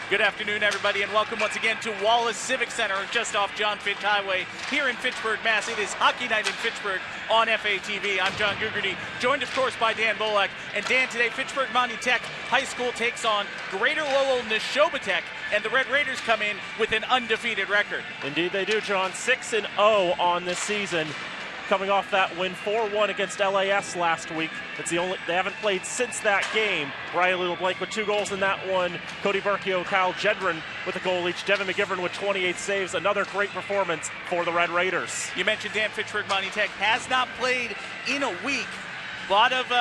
Good afternoon, everybody, and welcome once again to Wallace Civic Center, just off John Fitch Highway here in Fitchburg, Mass. It is Hockey Night in Fitchburg on FATV. I'm John Gugerty, joined, of course, by Dan Bolek. And Dan, today, Fitchburg Monty Tech High School takes on Greater Lowell Nashoba Tech, and the Red Raiders come in with an undefeated record. Indeed they do, John. 6-0 on this season, coming off that win 4-1 against LAS last week. It's the only they haven't played since that game. Riley LeBlanc with 2 goals in that one. Cody Berkio, Kyle Gendron with a goal each. Devin McGivern with 28 saves. Another great performance for the Red Raiders. You mentioned Dan, Fitchburg Monty Tech has not played in a week. A lot of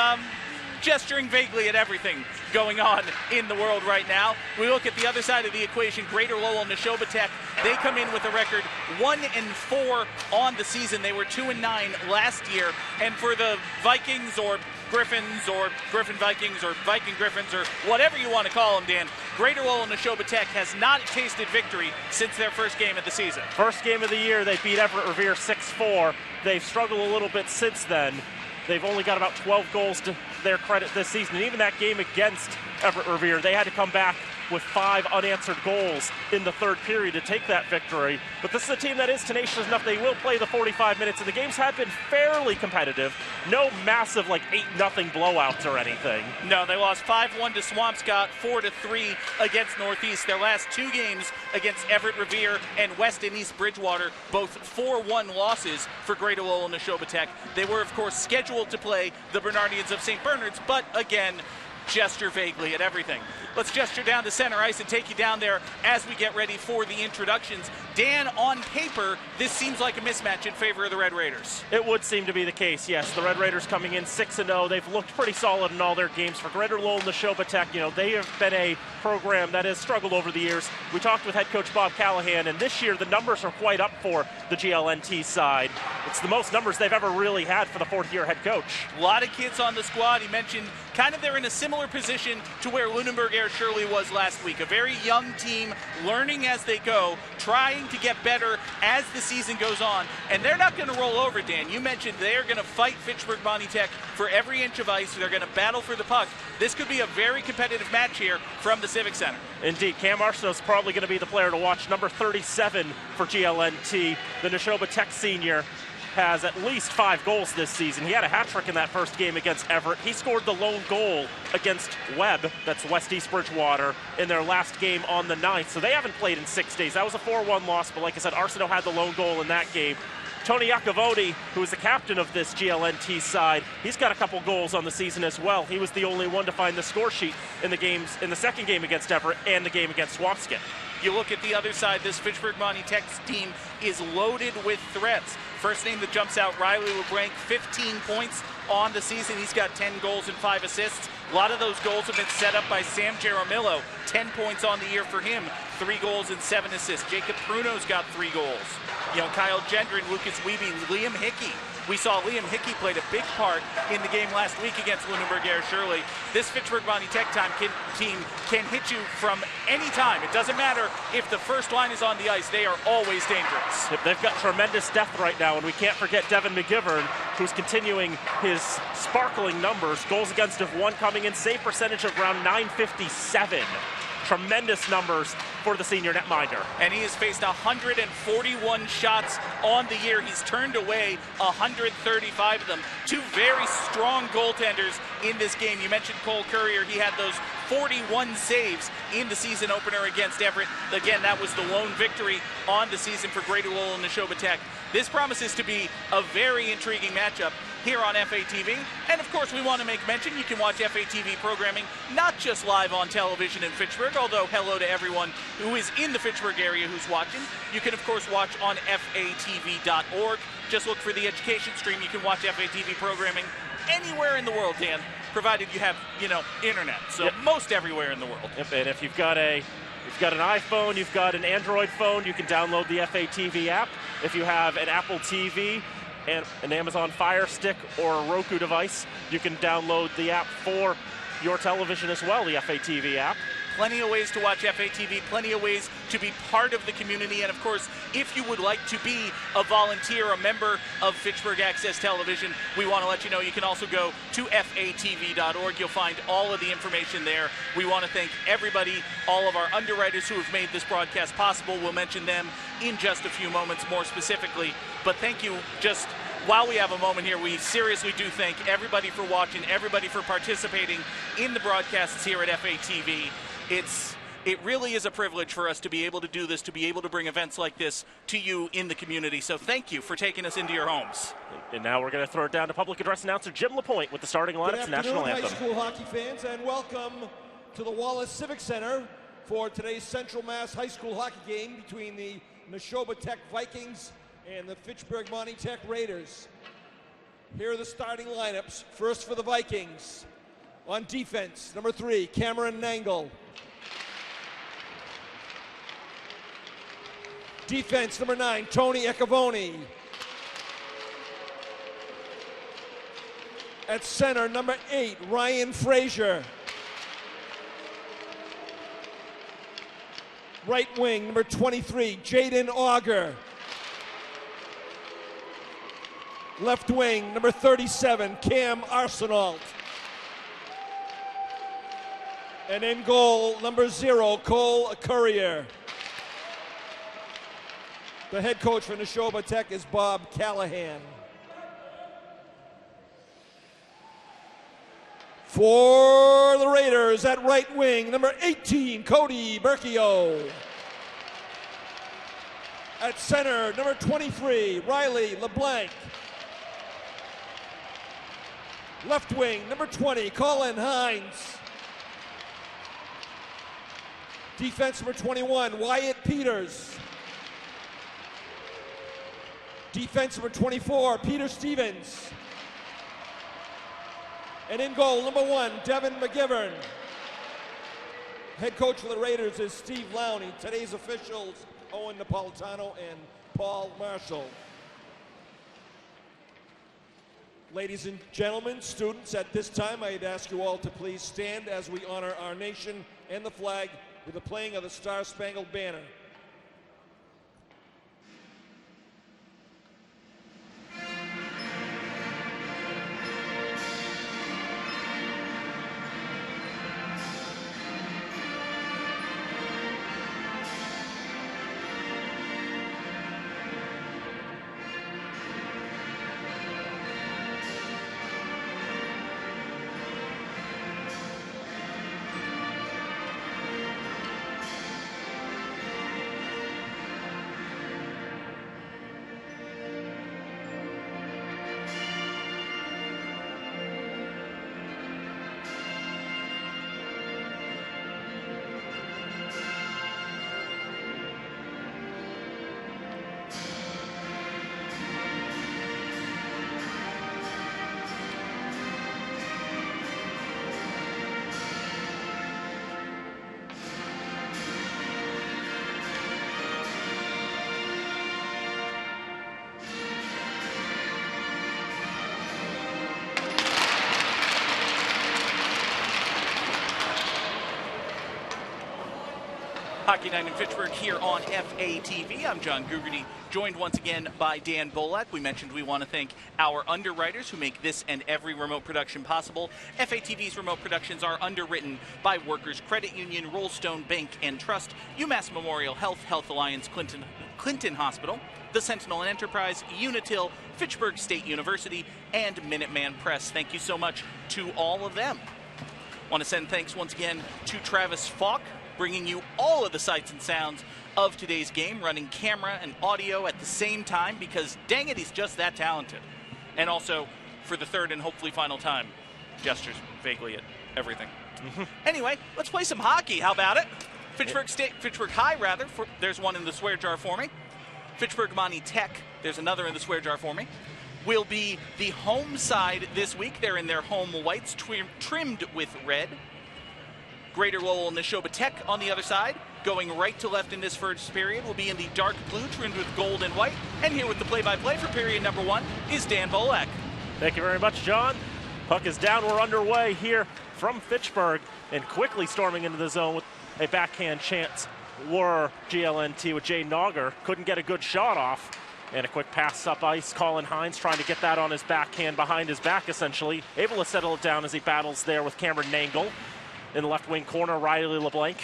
gesturing vaguely at everything going on in the world right now. We look at the other side of the equation, Greater Lowell Nashoba Tech. They come in with a record 1-4 on the season. They were 2-9 last year. And for the Vikings or Griffins or Griffin Vikings or Viking Griffins or whatever you want to call them, Dan, Greater Lowell Nashoba Tech has not tasted victory since their first game of the season. First game of the year, they beat Everett Revere 6-4. They've struggled a little bit since then. They've only got about 12 goals to their credit this season. And even that game against Everett Revere, they had to come back with 5 unanswered goals in the third period to take that victory. But this is a team that is tenacious enough. They will play the 45 minutes, and the games have been fairly competitive. No massive, 8-0 blowouts or anything. No, they lost 5-1 to Swampscott, 4-3 against Northeast. Their last 2 games against Everett Revere and West and East Bridgewater, both 4-1 losses for Greater Lowell Nashoba Tech. They were, of course, scheduled to play the Bernardians of St. Bernard's, but again, gesture vaguely at everything. Let's gesture down to center ice and take you down there as we get ready for the introductions. Dan, on paper, this seems like a mismatch in favor of the Red Raiders. It would seem to be the case, yes. The Red Raiders coming in 6-0. They've looked pretty solid in all their games. For Greater Lowell Nashoba Tech, they have been a program that has struggled over the years. We talked with head coach Bob Callahan, and this year the numbers are quite up for the GLNT side. It's the most numbers they've ever really had for the fourth-year head coach. A lot of kids on the squad. He mentioned they're in a similar position to where Lunenburg Air Shirley was last week. A very young team, learning as they go, trying to get better as the season goes on. And they're not going to roll over, Dan. You mentioned they're going to fight Fitchburg Monty Tech for every inch of ice. They're going to battle for the puck. This could be a very competitive match here from the Civic Center. Indeed, Cam Arsenault's probably going to be the player to watch. Number 37 for GLNT, the Nashoba Tech senior, has at least 5 goals this season. He had a hat trick in that first game against Everett. He scored the lone goal against Webb, that's West East Bridgewater, in their last game on the 9th. So they haven't played in 6 days. That was a 4-1 loss, but like I said, Arsenault had the lone goal in that game. Tony Iacovoni, who is the captain of this GLNT side, he's got a couple goals on the season as well. He was the only one to find the score sheet in the second game against Everett and the game against Swampscott. You look at the other side, this Fitchburg Monty Tech team is loaded with threats. First name that jumps out, Riley LeBlanc, 15 points on the season. He's got 10 goals and 5 assists. A lot of those goals have been set up by Sam Jaramillo. 10 points on the year for him, 3 goals and 7 assists. Jacob Pruno's got 3 goals. Kyle Gendron, Lucas Wiebe, Liam Hickey. We saw Liam Hickey played a big part in the game last week against Lunenburg Air Shirley. This Fitchburg Monty Tech team can hit you from any time. It doesn't matter if the first line is on the ice. They are always dangerous. They've got tremendous depth right now, and we can't forget Devin McGivern, who's continuing his sparkling numbers. Goals against of 1 coming in, save percentage of around .957. Tremendous numbers for the senior netminder. And he has faced 141 shots on the year. He's turned away 135 of them. 2 very strong goaltenders in this game. You mentioned Cole Currier. He had those 41 saves in the season opener against Everett. Again, that was the lone victory on the season for Greater Lowell and Nashoba Tech. This promises to be a very intriguing matchup here on FATV. And of course, we want to make mention you can watch FATV programming not just live on television in Fitchburg, although hello to everyone who is in the Fitchburg area who's watching. You can of course watch on FATV.org. Just look for the education stream. You can watch FATV programming anywhere in the world, Dan, provided you have, internet. So most everywhere in the world. Yep, and if you've got an iPhone, you've got an Android phone, you can download the FATV app. If you have an Apple TV and an Amazon Fire Stick or a Roku device, you can download the app for your television as well, the FATV app. plenty of ways to watch FATV, plenty of ways to be part of the community. And of course, if you would like to be a volunteer, a member of Fitchburg Access Television, we want to let you know you can also go to fatv.org. You'll find all of the information there. We want to thank everybody, all of our underwriters who have made this broadcast possible. We'll mention them in just a few moments more specifically. But thank you. Just while we have a moment here, we seriously do thank everybody for watching, everybody for participating in the broadcasts here at FATV. It really is a privilege for us to be able to do this, to be able to bring events like this to you in the community. So thank you for taking us into your homes. And now we're going to throw it down to public address announcer Jim LaPointe with the starting lineups and national anthem. High school hockey fans, and welcome to the Wallace Civic Center for today's Central Mass High School hockey game between the Nashoba Tech Vikings and the Fitchburg Monty Tech Raiders. Here are the starting lineups. First for the Vikings. On defense, number 3, Cameron Nangle. Defense, number 9, Tony Ecavoni. At center, number 8, Ryan Frazier. Right wing, number 23, Jaden Auger. Left wing, number 37, Cam Arsenault. And in goal, number 0, Cole Courier. The head coach for Nashoba Tech is Bob Callahan. For the Raiders at right wing, number 18, Cody Berkio. At center, number 23, Riley LeBlanc. Left wing, number 20, Colin Hines. Defense number 21, Wyatt Peters. Defense number 24, Peter Stevens. And in goal, number 1, Devin McGivern. Head coach for the Raiders is Steve Lowney. Today's officials, Owen Napolitano and Paul Marshall. Ladies and gentlemen, students, at this time I'd ask you all to please stand as we honor our nation and the flag with the playing of the Star-Spangled Banner. Hockey Night in Fitchburg here on FATV. I'm John Gugerty, joined once again by Dan Bolak. We mentioned we want to thank our underwriters who make this and every remote production possible. FATV's remote productions are underwritten by Workers Credit Union, Rollstone Bank and Trust, UMass Memorial Health, Health Alliance, Clinton Hospital, the Sentinel and Enterprise, Unitil, Fitchburg State University, and Minuteman Press. Thank you so much to all of them. Want to send thanks once again to Travis Falk, bringing you all of the sights and sounds of today's game, running camera and audio at the same time, because dang it, he's just that talented. And also, for the third and hopefully final time, gestures vaguely at everything. Anyway, let's play some hockey. How about it? Fitchburg High, rather. There's one in the swear jar for me. Fitchburg Monty Tech, there's another in the swear jar for me, will be the home side this week. They're in their home whites, trimmed with red. Greater Lowell and Nashoba Tech on the other side, going right to left in this first period, will be in the dark blue, trimmed with gold and white. And here with the play-by-play for period number 1 is Dan Bolak. Thank you very much, John. Puck is down. We're underway here from Fitchburg, and quickly storming into the zone with a backhand chance were GLNT with Jaden Auger. Couldn't get a good shot off. And a quick pass up ice. Colin Hines trying to get that on his backhand behind his back, essentially. Able to settle it down as he battles there with Cameron Nangle. In the left wing corner, Riley LeBlanc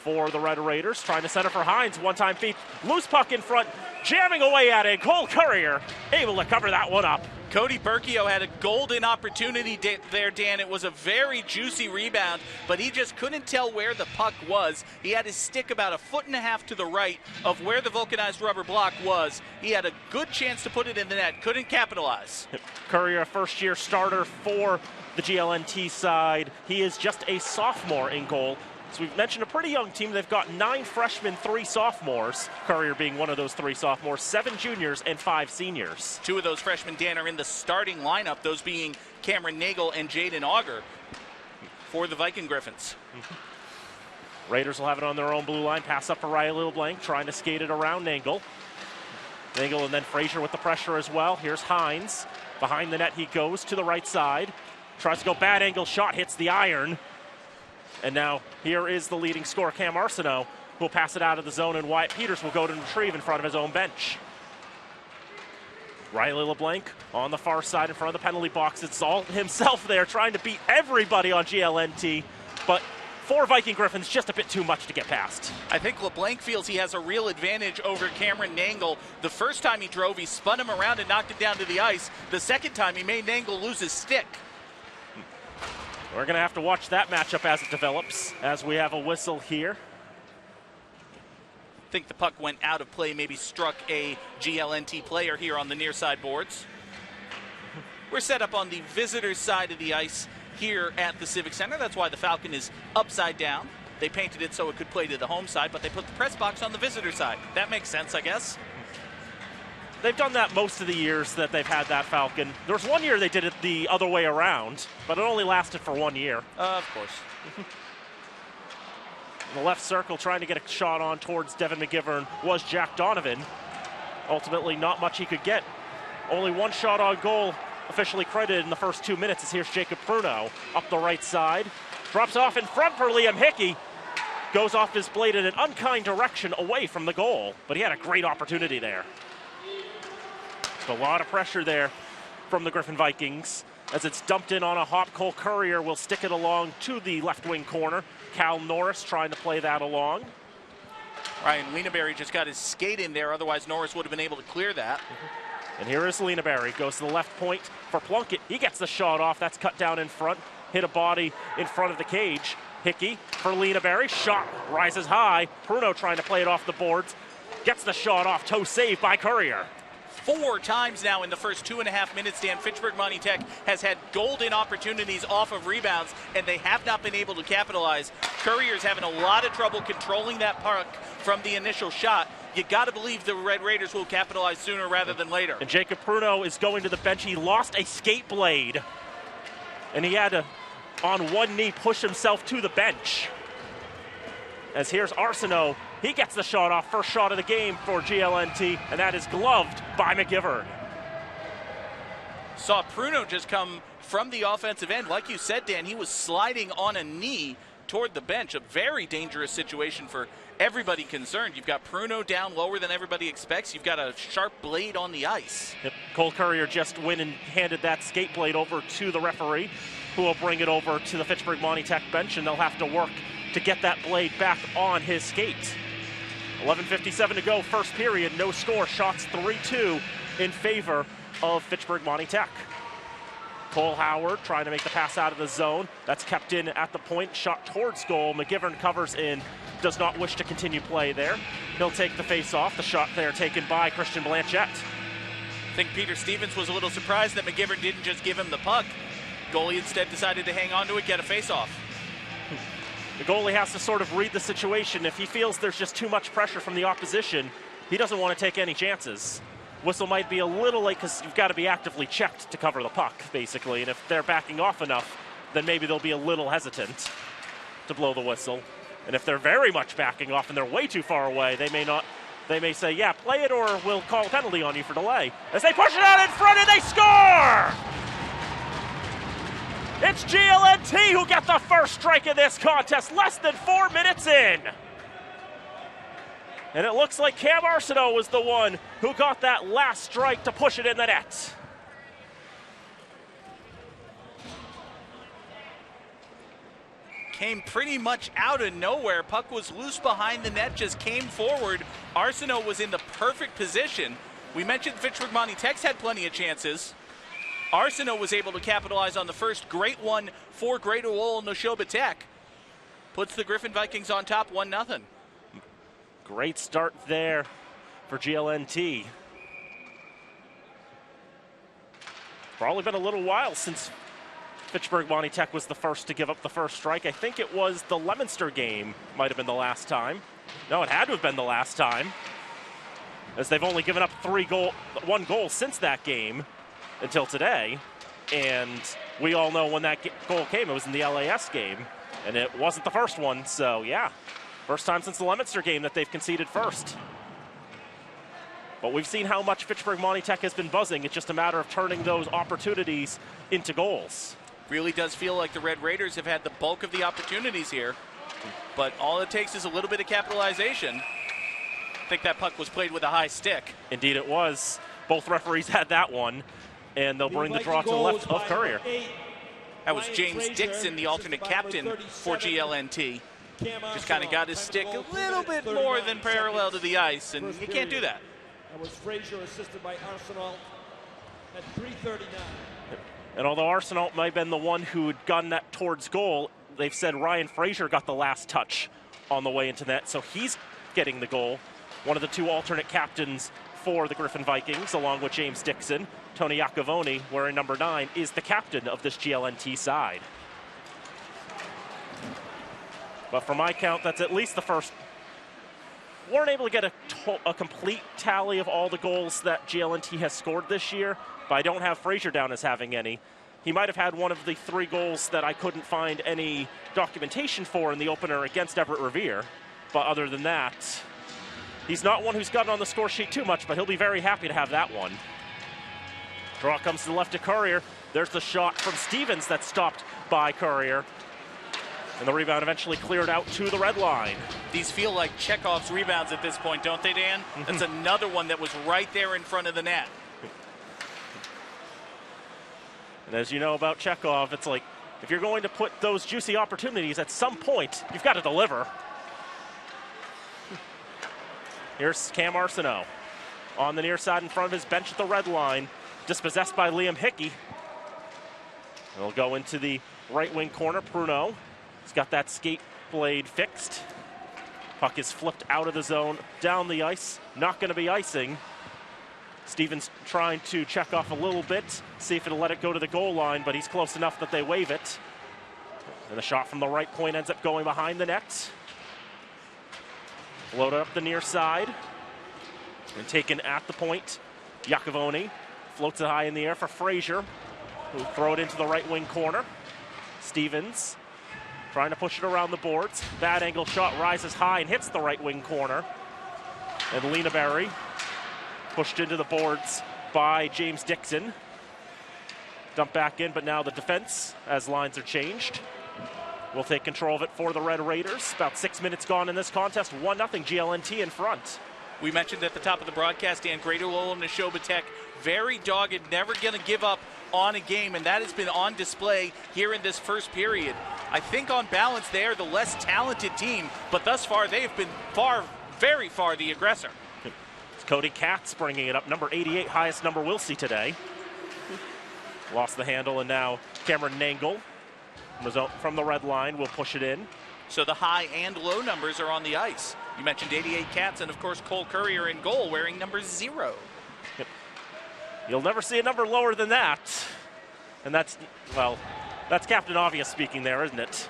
for the Red Raiders. Trying to center for Hines. One-time feed. Loose puck in front. Jamming away at it. Cole Courier able to cover that one up. Cody Berkio had a golden opportunity there, Dan. It was a very juicy rebound, but he just couldn't tell where the puck was. He had his stick about 1.5 feet to the right of where the vulcanized rubber block was. He had a good chance to put it in the net, couldn't capitalize. Courier, a first-year starter for the GLNT side. He is just a sophomore in goal. So we've mentioned a pretty young team. They've got 9 freshmen, 3 sophomores. Courier being one of those 3 sophomores, 7 juniors, and 5 seniors. 2 of those freshmen, Dan, are in the starting lineup, those being Cameron Nagel and Jaden Auger for the Viking Griffins. Raiders will have it on their own blue line. Pass up for Riley LeBlanc, trying to skate it around Nangle. Nangle and then Frazier with the pressure as well. Here's Hines. Behind the net he goes to the right side. Tries to go bad angle shot, hits the iron. And now here is the leading scorer, Cam Arsenault, who will pass it out of the zone, and Wyatt Peters will go to retrieve in front of his own bench. Riley LeBlanc on the far side in front of the penalty box. It's all himself there trying to beat everybody on GLNT, but for Viking Griffins, just a bit too much to get past. I think LeBlanc feels he has a real advantage over Cameron Nangle. The first time he drove, he spun him around and knocked it down to the ice. The second time, he made Nangle lose his stick. We're going to have to watch that matchup as it develops, as we have a whistle here. I think the puck went out of play, maybe struck a GLNT player here on the near side boards. We're set up on the visitors' side of the ice here at the Civic Center. That's why the Falcon is upside down. They painted it so it could play to the home side, but they put the press box on the visitor side. That makes sense, I guess. They've done that most of the years that they've had that Falcon. There was one year they did it the other way around, but it only lasted for 1 year. Of course. In the left circle, trying to get a shot on towards Devin McGivern was Jack Donovan. Ultimately, not much he could get. Only 1 shot on goal officially credited in the first 2 minutes. As here's Jacob Pruno up the right side. Drops off in front for Liam Hickey. Goes off his blade in an unkind direction away from the goal, but he had a great opportunity there. A lot of pressure there from the Griffin Vikings as it's dumped in on a hop. Cole Courier will stick it along to the left wing corner. Cal Norris trying to play that along. Ryan Lieneberry just got his skate in there, otherwise Norris would have been able to clear that. And here is Lieneberry, goes to the left point for Plunkett. He gets the shot off, that's cut down in front, hit a body in front of the cage. Hickey for Lieneberry, shot rises high. Pruno trying to play it off the boards, gets the shot off, toe saved by Courier. 4 times now in the first 2.5 minutes, Dan, Fitchburg Monty Tech has had golden opportunities off of rebounds, and they have not been able to capitalize. Courier's having a lot of trouble controlling that puck from the initial shot. You got to believe the Red Raiders will capitalize sooner rather than later. And Jacob Pruno is going to the bench. He lost a skate blade, and he had to, on one knee, push himself to the bench. As here's Arsenault. He gets the shot off, first shot of the game for GLNT, and that is gloved by McGivern. Saw Pruno just come from the offensive end. Like you said, Dan, he was sliding on a knee toward the bench. A very dangerous situation for everybody concerned. You've got Pruno down lower than everybody expects. You've got a sharp blade on the ice. Yep. Cole Courier just went and handed that skate blade over to the referee, who will bring it over to the Fitchburg Monty Tech bench, and they'll have to work to get that blade back on his skate. 11:57 to go, first period, no score. Shots 3-2 in favor of Fitchburg Monty Tech. Cole Howard trying to make the pass out of the zone. That's kept in at the point, shot towards goal. McGivern covers in, does not wish to continue play there. He'll take the face off. The shot there taken by Christian Blanchette. I think Peter Stevens was a little surprised that McGivern didn't just give him the puck. Goalie instead decided to hang on to it, get a face off. The goalie has to sort of read the situation. If he feels there's just too much pressure from the opposition, he doesn't want to take any chances. Whistle might be a little late because you've got to be actively checked to cover the puck, basically. And if they're backing off enough, then maybe they'll be a little hesitant to blow the whistle. And if they're very much backing off and they're way too far away, they may not. They may say, yeah, play it, or we'll call a penalty on you for delay. As they push it out in front and they score! It's GLNT who got the first strike in this contest, less than 4 minutes in. And it looks like Cam Arsenault was the one who got that last strike to push it in the net. Came pretty much out of nowhere. Puck was loose behind the net, just came forward. Arsenault was in the perfect position. We mentioned Fitchburg Monty Tech's had plenty of chances. Arsenault was able to capitalize on the first great one for Greater Lowell Nashoba Tech. Puts the Griffin Vikings on top 1-0. Great start there for GLNT. Probably been a little while since Fitchburg Monty Tech was the first to give up the first strike. I think it was the Leominster game, might have been the last time. No, it had to have been the last time, as they've only given up one goal since that game until today. And we all know when that goal came, it was in the LAS game, and it wasn't the first one, so yeah. First time since the Leominster game that they've conceded first. But we've seen how much Fitchburg Monty Tech has been buzzing. It's just a matter of turning those opportunities into goals. Really does feel like the Red Raiders have had the bulk of the opportunities here, but all it takes is a little bit of capitalization. I think that puck was played with a high stick. Indeed it was. Both referees had that one, and they'll bring the draw to the left of Courier. That was James Dixon, the alternate captain for GLNT. Just kind of got his stick a little bit more than parallel to the ice, and you can't do that. That was Frazier assisted by Arsenault at 3:39. And although Arsenault might have been the one who had gotten that towards goal, they've said Ryan Frazier got the last touch on the way into net, so he's getting the goal. One of the two alternate captains for the Griffin Vikings, along with James Dixon. Tony Iacovoni, wearing number 9, is the captain of this GLNT side. But for my count, that's at least the first. Weren't able to get a complete tally of all the goals that GLNT has scored this year, but I don't have Frazier down as having any. He might have had one of the 3 goals that I couldn't find any documentation for in the opener against Everett Revere. But other than that, he's not one who's gotten on the score sheet too much, but he'll be very happy to have that one. Draw comes to the left of Courier. There's the shot from Stevens that's stopped by Courier. And the rebound eventually cleared out to the red line. These feel like Chekhov's rebounds at this point, don't they, Dan? That's another one that was right there in front of the net. And as you know about Chekhov, it's like, if you're going to put those juicy opportunities, at some point, you've got to deliver. Here's Cam Arsenault on the near side in front of his bench at the red line, dispossessed by Liam Hickey. It'll go into the right wing corner. Pruno, he's got that skate blade fixed. Puck is flipped out of the zone, down the ice. Not going to be icing. Stevens trying to check off a little bit, see if it'll let it go to the goal line, but he's close enough that they wave it. And the shot from the right point ends up going behind the net. Loaded up the near side and taken at the point. Iacovoni floats it high in the air for Frazier, who'll throw it into the right wing corner. Stevens trying to push it around the boards. Bad angle shot rises high and hits the right wing corner. And Lieneberry pushed into the boards by James Dixon. Dumped back in, but now the defense, as lines are changed, will take control of it for the Red Raiders. About 6 minutes gone in this contest. 1-0 GLNT in front. We mentioned at the top of the broadcast, Dan, Greater Lowell and Nashoba Tech, very dogged, never going to give up on a game, and that has been on display here in this first period. I think on balance they are the less talented team, but thus far they have been very far the aggressor. It's Cody Katz bringing it up, number 88, highest number we'll see today. Lost the handle, and now Cameron Nangle from the red line will push it in. So the high and low numbers are on the ice. You mentioned 88 Katz, and of course Cole Courier in goal wearing number 0. Yep. You'll never see a number lower than that. And that's, well, that's Captain Obvious speaking there, isn't it?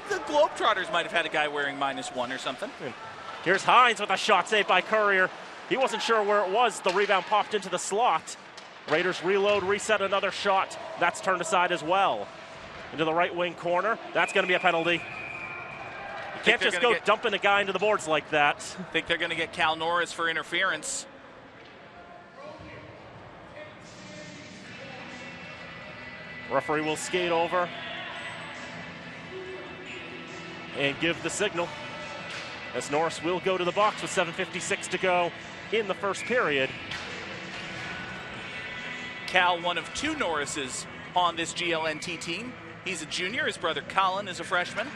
The Globetrotters might have had a guy wearing -1 or something. Here's Hines with a shot saved by Courier. He wasn't sure where it was. The rebound popped into the slot. Raiders reload, reset another shot. That's turned aside as well. Into the right wing corner. That's going to be a penalty. You can't just go dumping a guy into the boards like that. I think they're going to get Cal Norris for interference. Referee will skate over and give the signal, as Norris will go to the box with 7:56 to go in the first period. Cal, one of two Norrises on this GLNT team. He's a junior. His brother Colin is a freshman.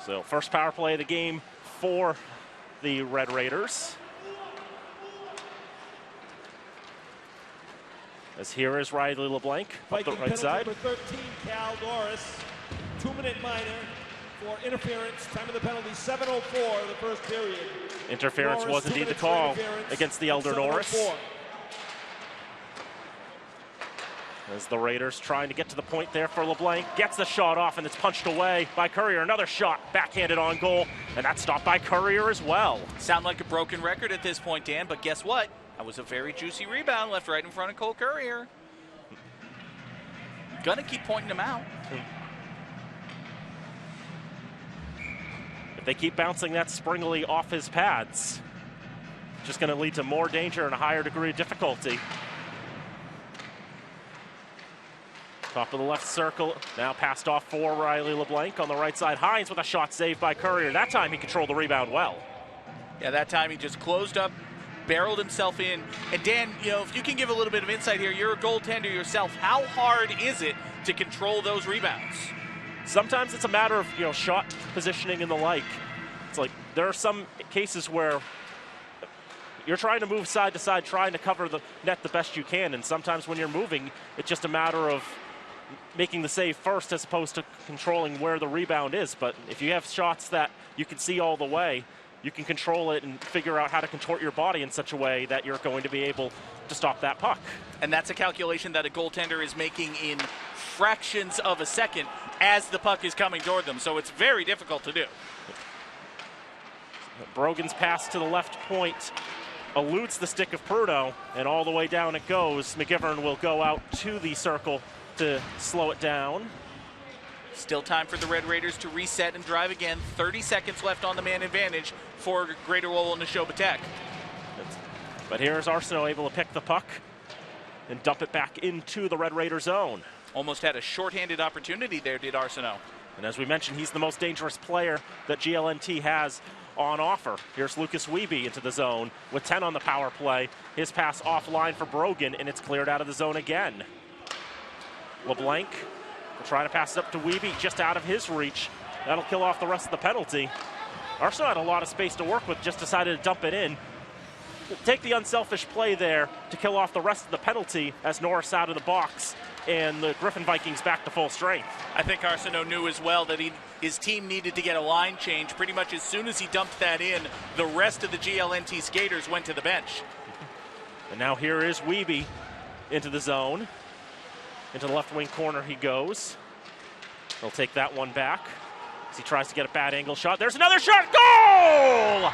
So first power play of the game for the Red Raiders. As here is Riley LeBlanc up the right side. Number 13, Cal Norris. 2-minute minor for interference. Time of the penalty, 7:04 the first period. Interference Norris, was indeed the call against the elder Norris. As the Raiders trying to get to the point there for LeBlanc. Gets the shot off, and it's punched away by Courier. Another shot backhanded on goal, and that's stopped by Courier as well. Sound like a broken record at this point, Dan, but guess what? That was a very juicy rebound left right in front of Cole Courier. Gonna keep pointing him out. If they keep bouncing that springily off his pads, just going to lead to more danger and a higher degree of difficulty. Top of the left circle, now passed off for Riley LeBlanc on the right side. Hines with a shot saved by Courier. That time he controlled the rebound well. Yeah, that time he just closed up, barreled himself in. And Dan, you know, if you can give a little bit of insight here, you're a goaltender yourself. How hard is it to control those rebounds? Sometimes it's a matter of, you know, shot positioning and the like. It's like there are some cases where you're trying to move side to side, trying to cover the net the best you can, and sometimes when you're moving, it's just a matter of making the save first as opposed to controlling where the rebound is. But if you have shots that you can see all the way, you can control it and figure out how to contort your body in such a way that you're going to be able to stop that puck. And that's a calculation that a goaltender is making in fractions of a second as the puck is coming toward them, so it's very difficult to do. Brogan's pass to the left point eludes the stick of Pruno, and all the way down it goes. McGivern will go out to the circle to slow it down. Still time for the Red Raiders to reset and drive again. 30 seconds left on the man advantage for Greater Lowell and Nashoba Tech. But here's Arsenault able to pick the puck and dump it back into the Red Raider zone. Almost had a shorthanded opportunity there, did Arsenault. And as we mentioned, he's the most dangerous player that GLNT has on offer. Here's Lucas Wiebe into the zone with 10 on the power play. His pass offline for Brogan, and it's cleared out of the zone again. LeBlanc will try to pass it up to Wiebe, just out of his reach. That'll kill off the rest of the penalty. Arsenal had a lot of space to work with, just decided to dump it in. Take the unselfish play there to kill off the rest of the penalty as Norris out of the box and the Griffin Vikings back to full strength. I think Arsenault knew as well that his team needed to get a line change. Pretty much as soon as he dumped that in, the rest of the GLNT skaters went to the bench. And now here is Wiebe into the zone. Into the left wing corner he goes. He'll take that one back as he tries to get a bad angle shot. There's another shot. Goal!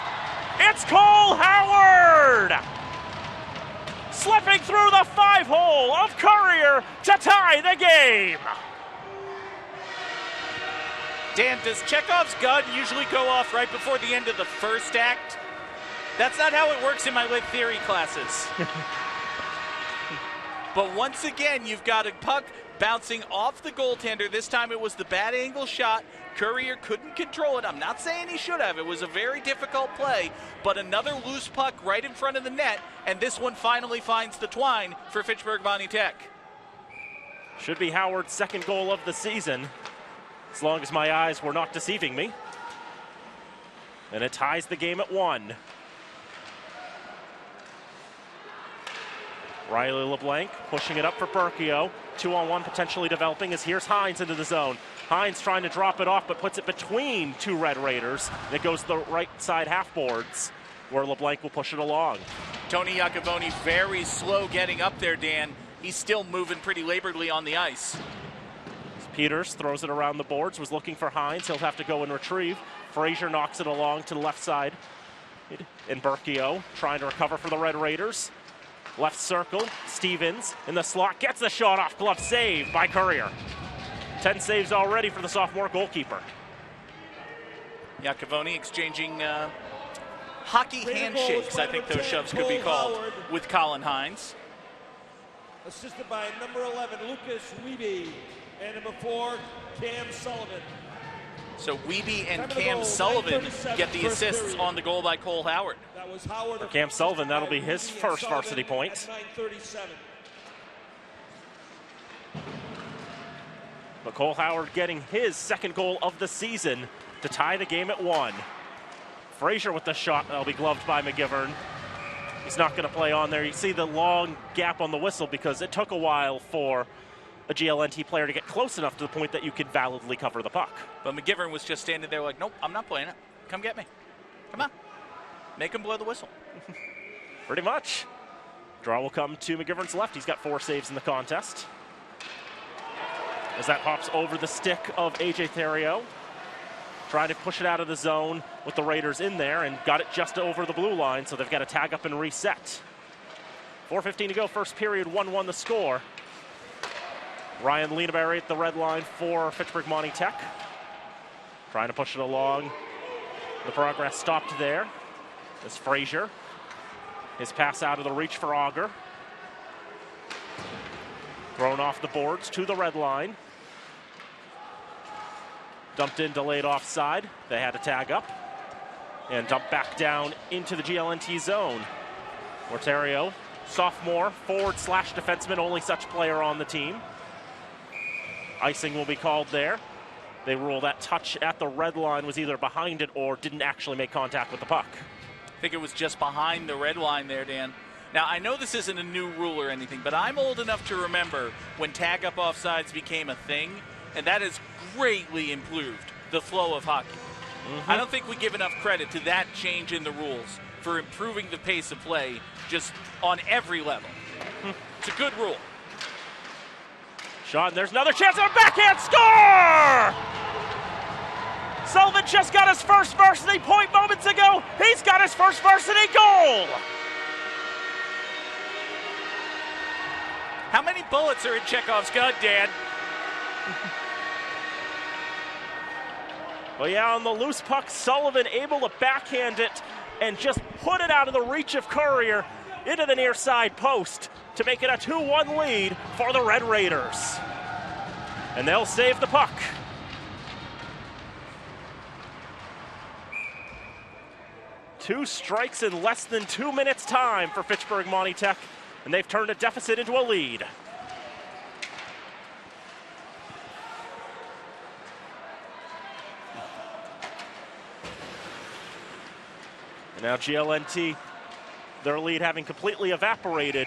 It's Cole Howard! Slipping through the 5-hole of Courier to tie the game. Dan, does Chekhov's gun usually go off right before the end of the first act? That's not how it works in my lit theory classes. But once again, you've got a puck bouncing off the goaltender. This time it was the bad angle shot. Courier couldn't control it. I'm not saying he should have. It was a very difficult play, but another loose puck right in front of the net, and this one finally finds the twine for Fitchburg Monty Tech. Should be Howard's second goal of the season, as long as my eyes were not deceiving me. And it ties the game at 1. Riley LeBlanc pushing it up for Berkio. 2-on-1 potentially developing as here's Hines into the zone. Hines trying to drop it off, but puts it between two Red Raiders. And it goes to the right side half boards, where LeBlanc will push it along. Tony Iacovoni very slow getting up there, Dan. He's still moving pretty laboredly on the ice. Peters throws it around the boards, was looking for Hines. He'll have to go and retrieve. Frazier knocks it along to the left side. And Berkio trying to recover for the Red Raiders. Left circle, Stevens in the slot, gets the shot off, glove save by Courier. 10 saves already for the sophomore goalkeeper. Iacovoni exchanging hockey handshakes, I think those shoves could be called, with Colin Hines. assisted by number 11, Lucas Wiebe, and number 4, Cam Sullivan. So Wiebe and Cam Sullivan get the assists on the goal by Cole Howard. That was Howard. For Cam Sullivan, that'll be his first varsity point. 9:37. But Cole Howard getting his second goal of the season to tie the game at 1. Frazier with the shot, that'll be gloved by McGivern. He's not going to play on there. You see the long gap on the whistle because it took a while for a GLNT player to get close enough to the point that you could validly cover the puck. But McGivern was just standing there like, nope, I'm not playing it. Come get me. Come on. Make him blow the whistle. Pretty much. Draw will come to McGivern's left. He's got 4 saves in the contest. As that hops over the stick of AJ Theriault. Trying to push it out of the zone with the Raiders in there and got it just over the blue line, so they've got to tag up and reset. 4:15 to go, first period, 1-1 the score. Ryan Lieneberry at the red line for Fitchburg Monty Tech. Trying to push it along. The progress stopped there. As Frazier. His pass out of the reach for Auger. Thrown off the boards to the red line. Dumped in, delayed offside. They had to tag up. And dump back down into the GLNT zone. Theriault, sophomore, forward/defenseman, only such player on the team. Icing will be called there. They rule that touch at the red line was either behind it or didn't actually make contact with the puck. I think it was just behind the red line there, Dan. Now, I know this isn't a new rule or anything, but I'm old enough to remember when tag-up offsides became a thing, and that has greatly improved the flow of hockey. I don't think we give enough credit to that change in the rules for improving the pace of play just on every level. It's a good rule. Shot, and there's another chance of a backhand score! Sullivan just got his first varsity point moments ago. He's got his first varsity goal! How many bullets are in Chekhov's gun, Dan? Well, yeah, on the loose puck, Sullivan able to backhand it and just put it out of the reach of Courier into the near side post to make it a 2-1 lead for the Red Raiders. And they'll save the puck. Two strikes in less than 2 minutes time for Fitchburg Monty Tech, and they've turned a deficit into a lead. And now GLNT, their lead having completely evaporated.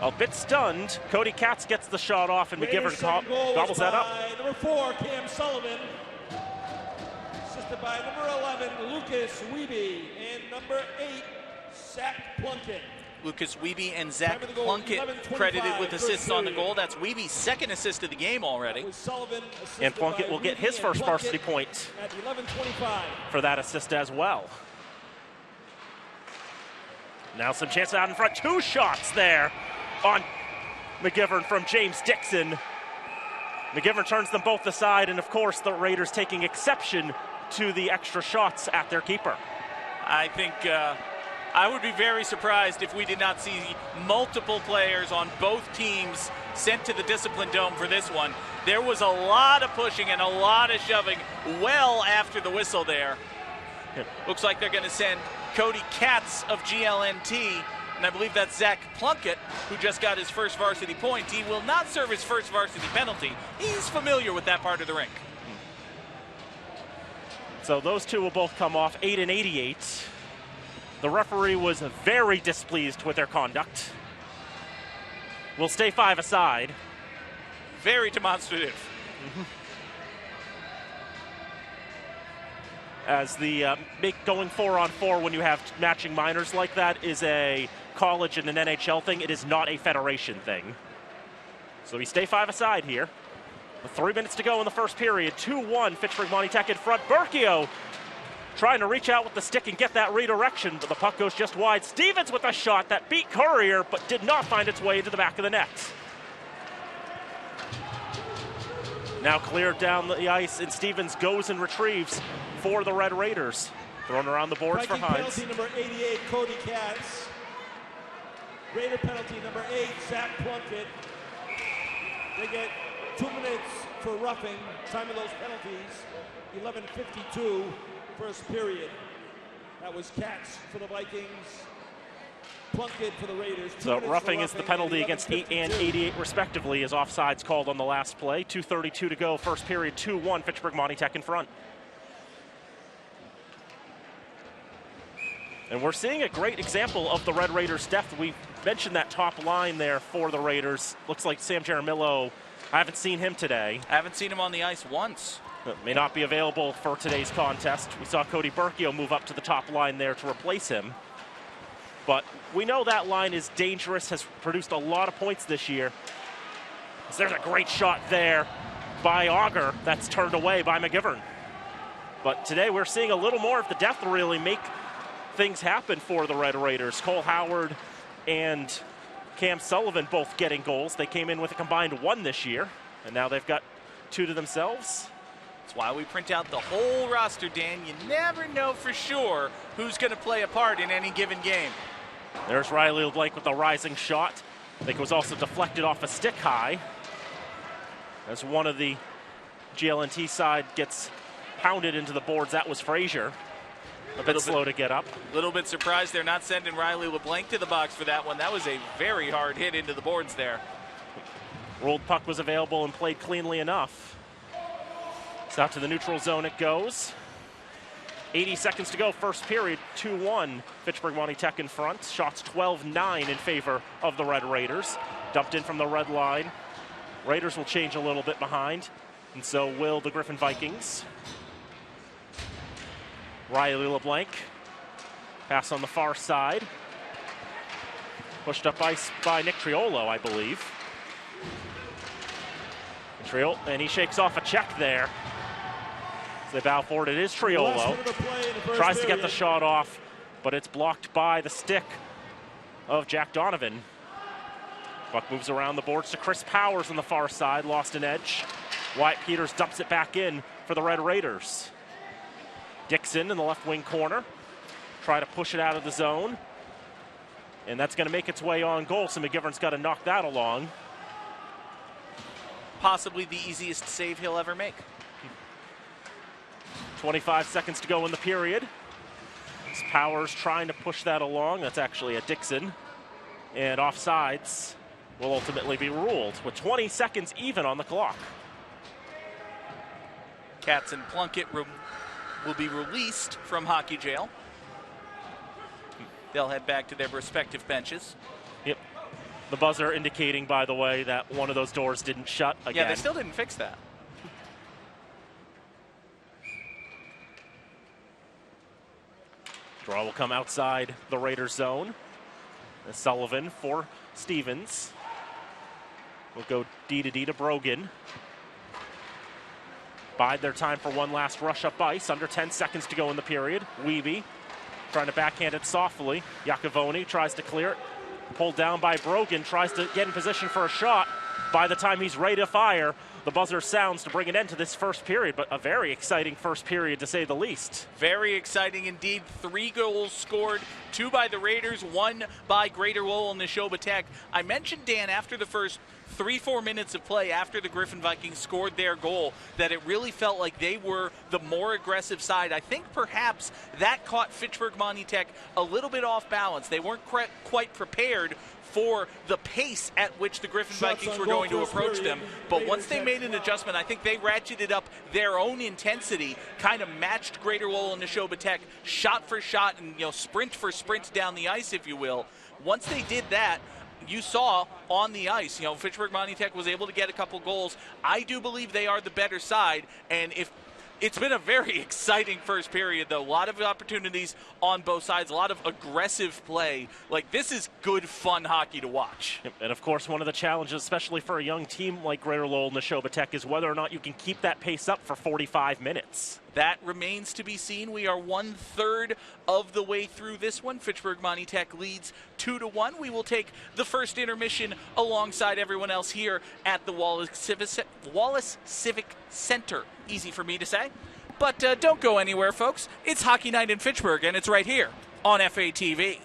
A bit stunned, Cody Katz gets the shot off and McGivern gobbles that up. Number 4, Cam Sullivan. Assisted by number 11, Lucas Wiebe, and number 8, Zach Plunkett. Lucas Wiebe and Zach Plunkett credited with assists on the goal. That's Wiebe's second assist of the game already. And Plunkett will get his first varsity point at 11:25 for that assist as well. Now some chances out in front. 2 shots there on McGivern from James Dixon. McGivern turns them both aside, and of course the Raiders taking exception to the extra shots at their keeper. I think I would be very surprised if we did not see multiple players on both teams sent to the discipline dome for this one. There was a lot of pushing and a lot of shoving well after the whistle there. Yep. Looks like they're going to send Cody Katz of GLNT, and I believe that's Zach Plunkett, who just got his first varsity point. He will not serve his first varsity penalty. He's familiar with that part of the rink. So those two will both come off 8 and 88. The referee was very displeased with their conduct. Will stay 5 aside. Very demonstrative. As the going 4-on-4 when you have matching minors like that is a college and an NHL thing. It is not a federation thing. So we stay 5 aside here. With 3 minutes to go in the first period. 2-1, Fitchburg Monty Tech in front. Berkio trying to reach out with the stick and get that redirection, but the puck goes just wide. Stevens with a shot that beat Courier, but did not find its way into the back of the net. Now cleared down the ice, and Stevens goes and retrieves for the Red Raiders. Thrown around the boards for Hines. Penalty number 88, Cody Katz. Raider penalty number 8, Zach Plunkett. They get 2 minutes for roughing. Time of those penalties, 11:52, first period. That was Katz for the Vikings, Plunkett for the Raiders. So roughing is the penalty against 8 and 88 respectively, as offsides called on the last play. 2:32 to go, first period, 2-1, Fitchburg Monty Tech in front. And we're seeing a great example of the Red Raiders' depth. We mentioned that top line there for the Raiders. Looks like Sam Jaramillo, I haven't seen him today. I haven't seen him on the ice once. May not be available for today's contest. We saw Cody Berkio move up to the top line there to replace him. But we know that line is dangerous, has produced a lot of points this year. So there's a great shot there by Auger that's turned away by McGivern. But today we're seeing a little more of the depth really make things happen for the Red Raiders. Cole Howard and Cam Sullivan both getting goals. They came in with a combined 1 this year, and now they've got 2 to themselves. That's why we print out the whole roster, Dan. You never know for sure who's going to play a part in any given game. There's Riley LeBlanc with a rising shot. I think it was also deflected off a stick high, as one of the GLNT side gets pounded into the boards. That was Frazier. A bit slow to get up. A little bit surprised they're not sending Riley LeBlanc to the box for that one. That was a very hard hit into the boards there. Rolled puck was available and played cleanly enough. So out to the neutral zone it goes. 80 seconds to go, first period, 2-1. Fitchburg Monty Tech in front. Shots 12-9 in favor of the Red Raiders. Dumped in from the red line. Raiders will change a little bit behind, and so will the Griffin Vikings. Riley LeBlanc, pass on the far side. Pushed up by Nick Triolo, I believe. And he shakes off a check there. As they bow forward, it is Triolo. Tries to get the shot off, but it's blocked by the stick of Jack Donovan. Puck moves around the boards to Chris Powers on the far side, lost an edge. Wyatt Peters dumps it back in for the Red Raiders. Dixon in the left wing corner. Try to push it out of the zone. And that's going to make its way on goal, so McGivern's got to knock that along. Possibly the easiest save he'll ever make. 25 seconds to go in the period. It's Powers trying to push that along. That's actually a Dixon. And offsides will ultimately be ruled with 20 seconds even on the clock. Katz and Plunkett will be released from hockey jail. They'll head back to their respective benches. Yep. The buzzer indicating, by the way, that one of those doors didn't shut again. Yeah, they still didn't fix that. Draw will come outside the Raiders zone. Sullivan for Stevens. Will go D to Brogan. Bide their time for one last rush up ice. Under 10 seconds to go in the period. Wiebe trying to backhand it softly. Iacovoni tries to clear it. Pulled down by Brogan. Tries to get in position for a shot. By the time he's ready to fire, the buzzer sounds to bring an end to this first period, but a very exciting first period to say the least. Very exciting indeed. 3 goals scored, 2 by the Raiders, 1 by Greater Lowell and Nashoba Tech. I mentioned, Dan, after the first 3-4 minutes of play, after the Griffin Vikings scored their goal, that it really felt like they were the more aggressive side. I think perhaps that caught Fitchburg Monty Tech a little bit off balance. They weren't quite prepared for the pace at which the Griffin Vikings were going to approach them. But once they made an adjustment, I think they ratcheted up their own intensity, kind of matched Greater Lowell and Nashoba Tech shot for shot and sprint for sprint down the ice, if you will. Once they did that, you saw on the ice, Fitchburg Monty Tech was able to get a couple goals. I do believe they are the better side, and if it's been a very exciting first period, though. A lot of opportunities on both sides, a lot of aggressive play. Like, this is good, fun hockey to watch. And, of course, one of the challenges, especially for a young team like Greater Lowell and Nashoba Tech, is whether or not you can keep that pace up for 45 minutes. That remains to be seen. We are 1/3 of the way through this one. Fitchburg Monty Tech leads 2-1. We will take the first intermission alongside everyone else here at the Wallace Civic Center. Easy for me to say. But don't go anywhere, folks. It's Hockey Night in Fitchburg, and it's right here on FATV.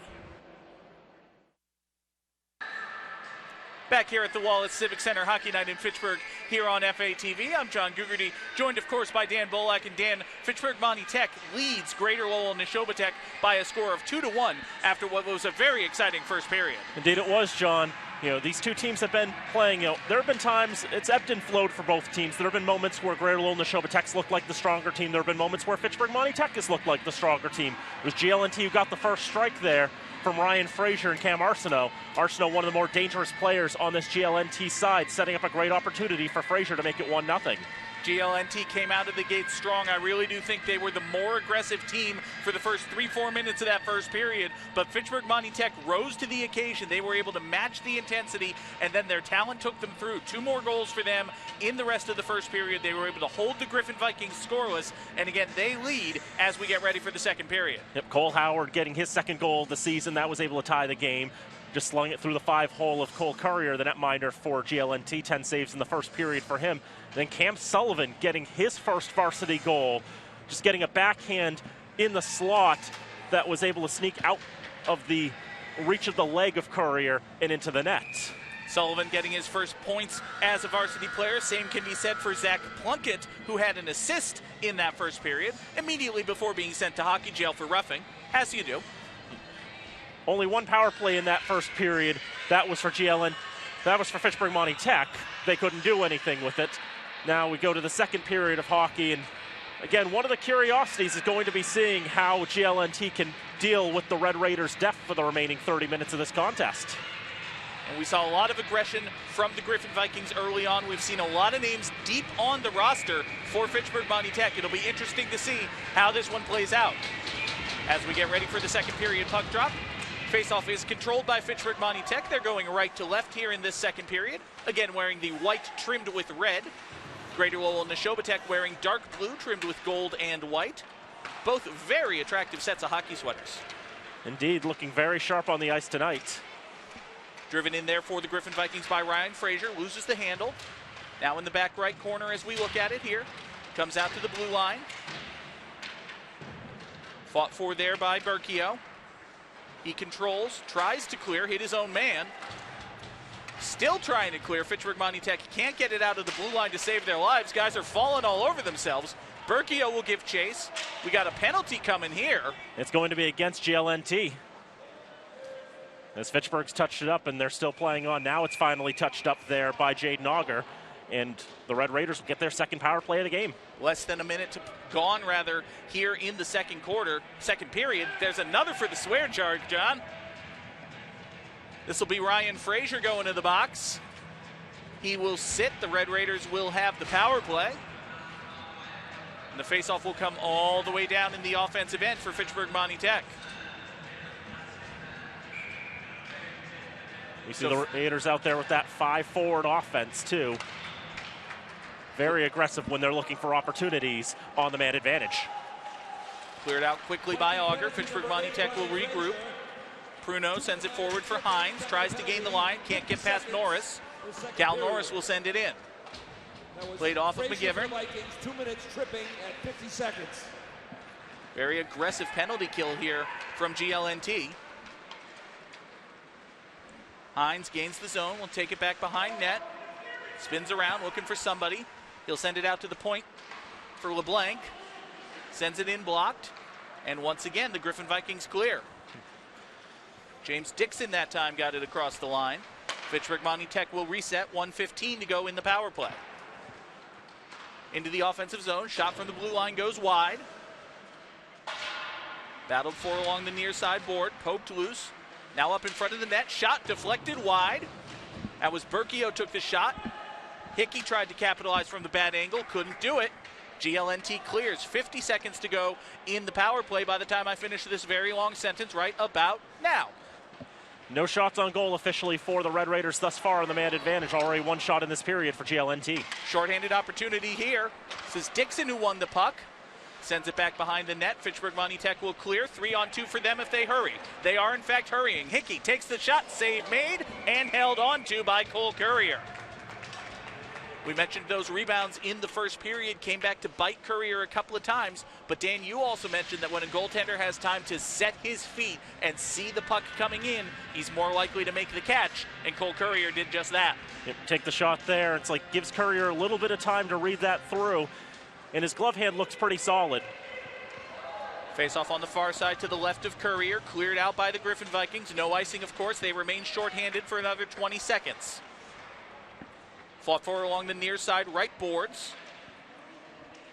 Back here at the Wallace Civic Center Hockey Night in Fitchburg here on FATV. I'm John Gugerty, joined of course by Dan Bolak. And Dan, Fitchburg Monty Tech leads Greater Lowell Nashoba Tech by a score of 2-1 after what was a very exciting first period. Indeed it was, John. You know, these two teams have been playing, there have been times it's ebbed and flowed for both teams. There have been moments where Greater Lowell Nashoba Tech's looked like the stronger team. There have been moments where Fitchburg Monty Tech has looked like the stronger team. It was GLNT who got the first strike there from Ryan Frazier and Cam Arsenault. Arsenault, one of the more dangerous players on this GLNT side, setting up a great opportunity for Frazier to make it 1-0. GLNT came out of the gate strong. I really do think they were the more aggressive team for the first 3-4 minutes of that first period, but Fitchburg Monty Tech rose to the occasion. They were able to match the intensity, and then their talent took them through. 2 more goals for them in the rest of the first period. They were able to hold the Griffin Vikings scoreless, and again, they lead as we get ready for the second period. Yep, Cole Howard getting his second goal of the season. That was able to tie the game. Just slung it through the 5-hole of Cole Currier, the netminder for GLNT. 10 saves in the first period for him. Then Cam Sullivan getting his first varsity goal, just getting a backhand in the slot that was able to sneak out of the reach of the leg of Currier and into the net. Sullivan getting his first points as a varsity player. Same can be said for Zach Plunkett, who had an assist in that first period immediately before being sent to hockey jail for roughing, as you do. Only one power play in that first period. That was for GLN. That was for Fitchburg Monty Tech. They couldn't do anything with it. Now we go to the second period of hockey, and again, one of the curiosities is going to be seeing how GLNT can deal with the Red Raiders' depth for the remaining 30 minutes of this contest. And we saw a lot of aggression from the Griffin Vikings early on. We've seen a lot of names deep on the roster for Fitchburg Monty Tech. It'll be interesting to see how this one plays out. As we get ready for the second period puck drop, faceoff is controlled by Fitchburg Monty Tech. They're going right to left here in this second period. Again, wearing the white trimmed with red. Greater Lowell Nashoba Tech wearing dark blue trimmed with gold and white. Both very attractive sets of hockey sweaters. Indeed, looking very sharp on the ice tonight. Driven in there for the Griffin Vikings by Ryan Frazier, loses the handle. Now in the back right corner as we look at it here. Comes out to the blue line. Fought for there by Berkio. He controls, tries to clear, hit his own man. Still trying to clear. Fitchburg Monty Tech can't get it out of the blue line to save their lives. Guys are falling all over themselves. Berkio will give chase. We got a penalty coming here. It's going to be against GLNT. As Fitchburg's touched it up and they're still playing on. Now it's finally touched up there by Jaden Auger. And the Red Raiders will get their second power play of the game. Less than a minute gone here in the second period. There's another for the swear jar, John. This will be Ryan Frazier going to the box. He will sit. The Red Raiders will have the power play. And the faceoff will come all the way down in the offensive end for Fitchburg Monty Tech. We see the Raiders out there with that 5-forward offense too. Very aggressive when they're looking for opportunities on the man advantage. Cleared out quickly by Auger. Fitchburg Monty Tech will regroup. Pruno sends it forward for Hines. Tries to gain the line. Can't get past Norris. Cal Norris will send it in. Played off of McGivern. 2 minutes tripping at 50 seconds. Very aggressive penalty kill here from GLNT. Hines gains the zone. Will take it back behind net. Spins around looking for somebody. He'll send it out to the point for LeBlanc. Sends it in blocked. And once again, the Griffin Vikings clear. James Dixon that time got it across the line. Fitchburg Monty Tech will reset. 1:15 to go in the power play. Into the offensive zone. Shot from the blue line goes wide. Battled for along the near side board. Poked loose. Now up in front of the net. Shot deflected wide. That was Berkio took the shot. Hickey tried to capitalize from the bad angle. Couldn't do it. GLNT clears. 50 seconds to go in the power play by the time I finish this very long sentence right about now. No shots on goal officially for the Red Raiders thus far on the man advantage. Already one shot in this period for GLNT. Shorthanded opportunity here. This is Dixon who won the puck. Sends it back behind the net. Fitchburg Monty Tech will clear. 3-on-2 for them if they hurry. They are in fact hurrying. Hickey takes the shot. Save made and held on to by Cole Currier. We mentioned those rebounds in the first period came back to bite Courier a couple of times, but Dan, you also mentioned that when a goaltender has time to set his feet and see the puck coming in, he's more likely to make the catch, and Cole Courier did just that. Yep, take the shot there. It's like gives Courier a little bit of time to read that through, and his glove hand looks pretty solid. Face-off on the far side to the left of Courier, cleared out by the Griffin Vikings. No icing, of course. They remain shorthanded for another 20 seconds. Fought for along the near side right boards.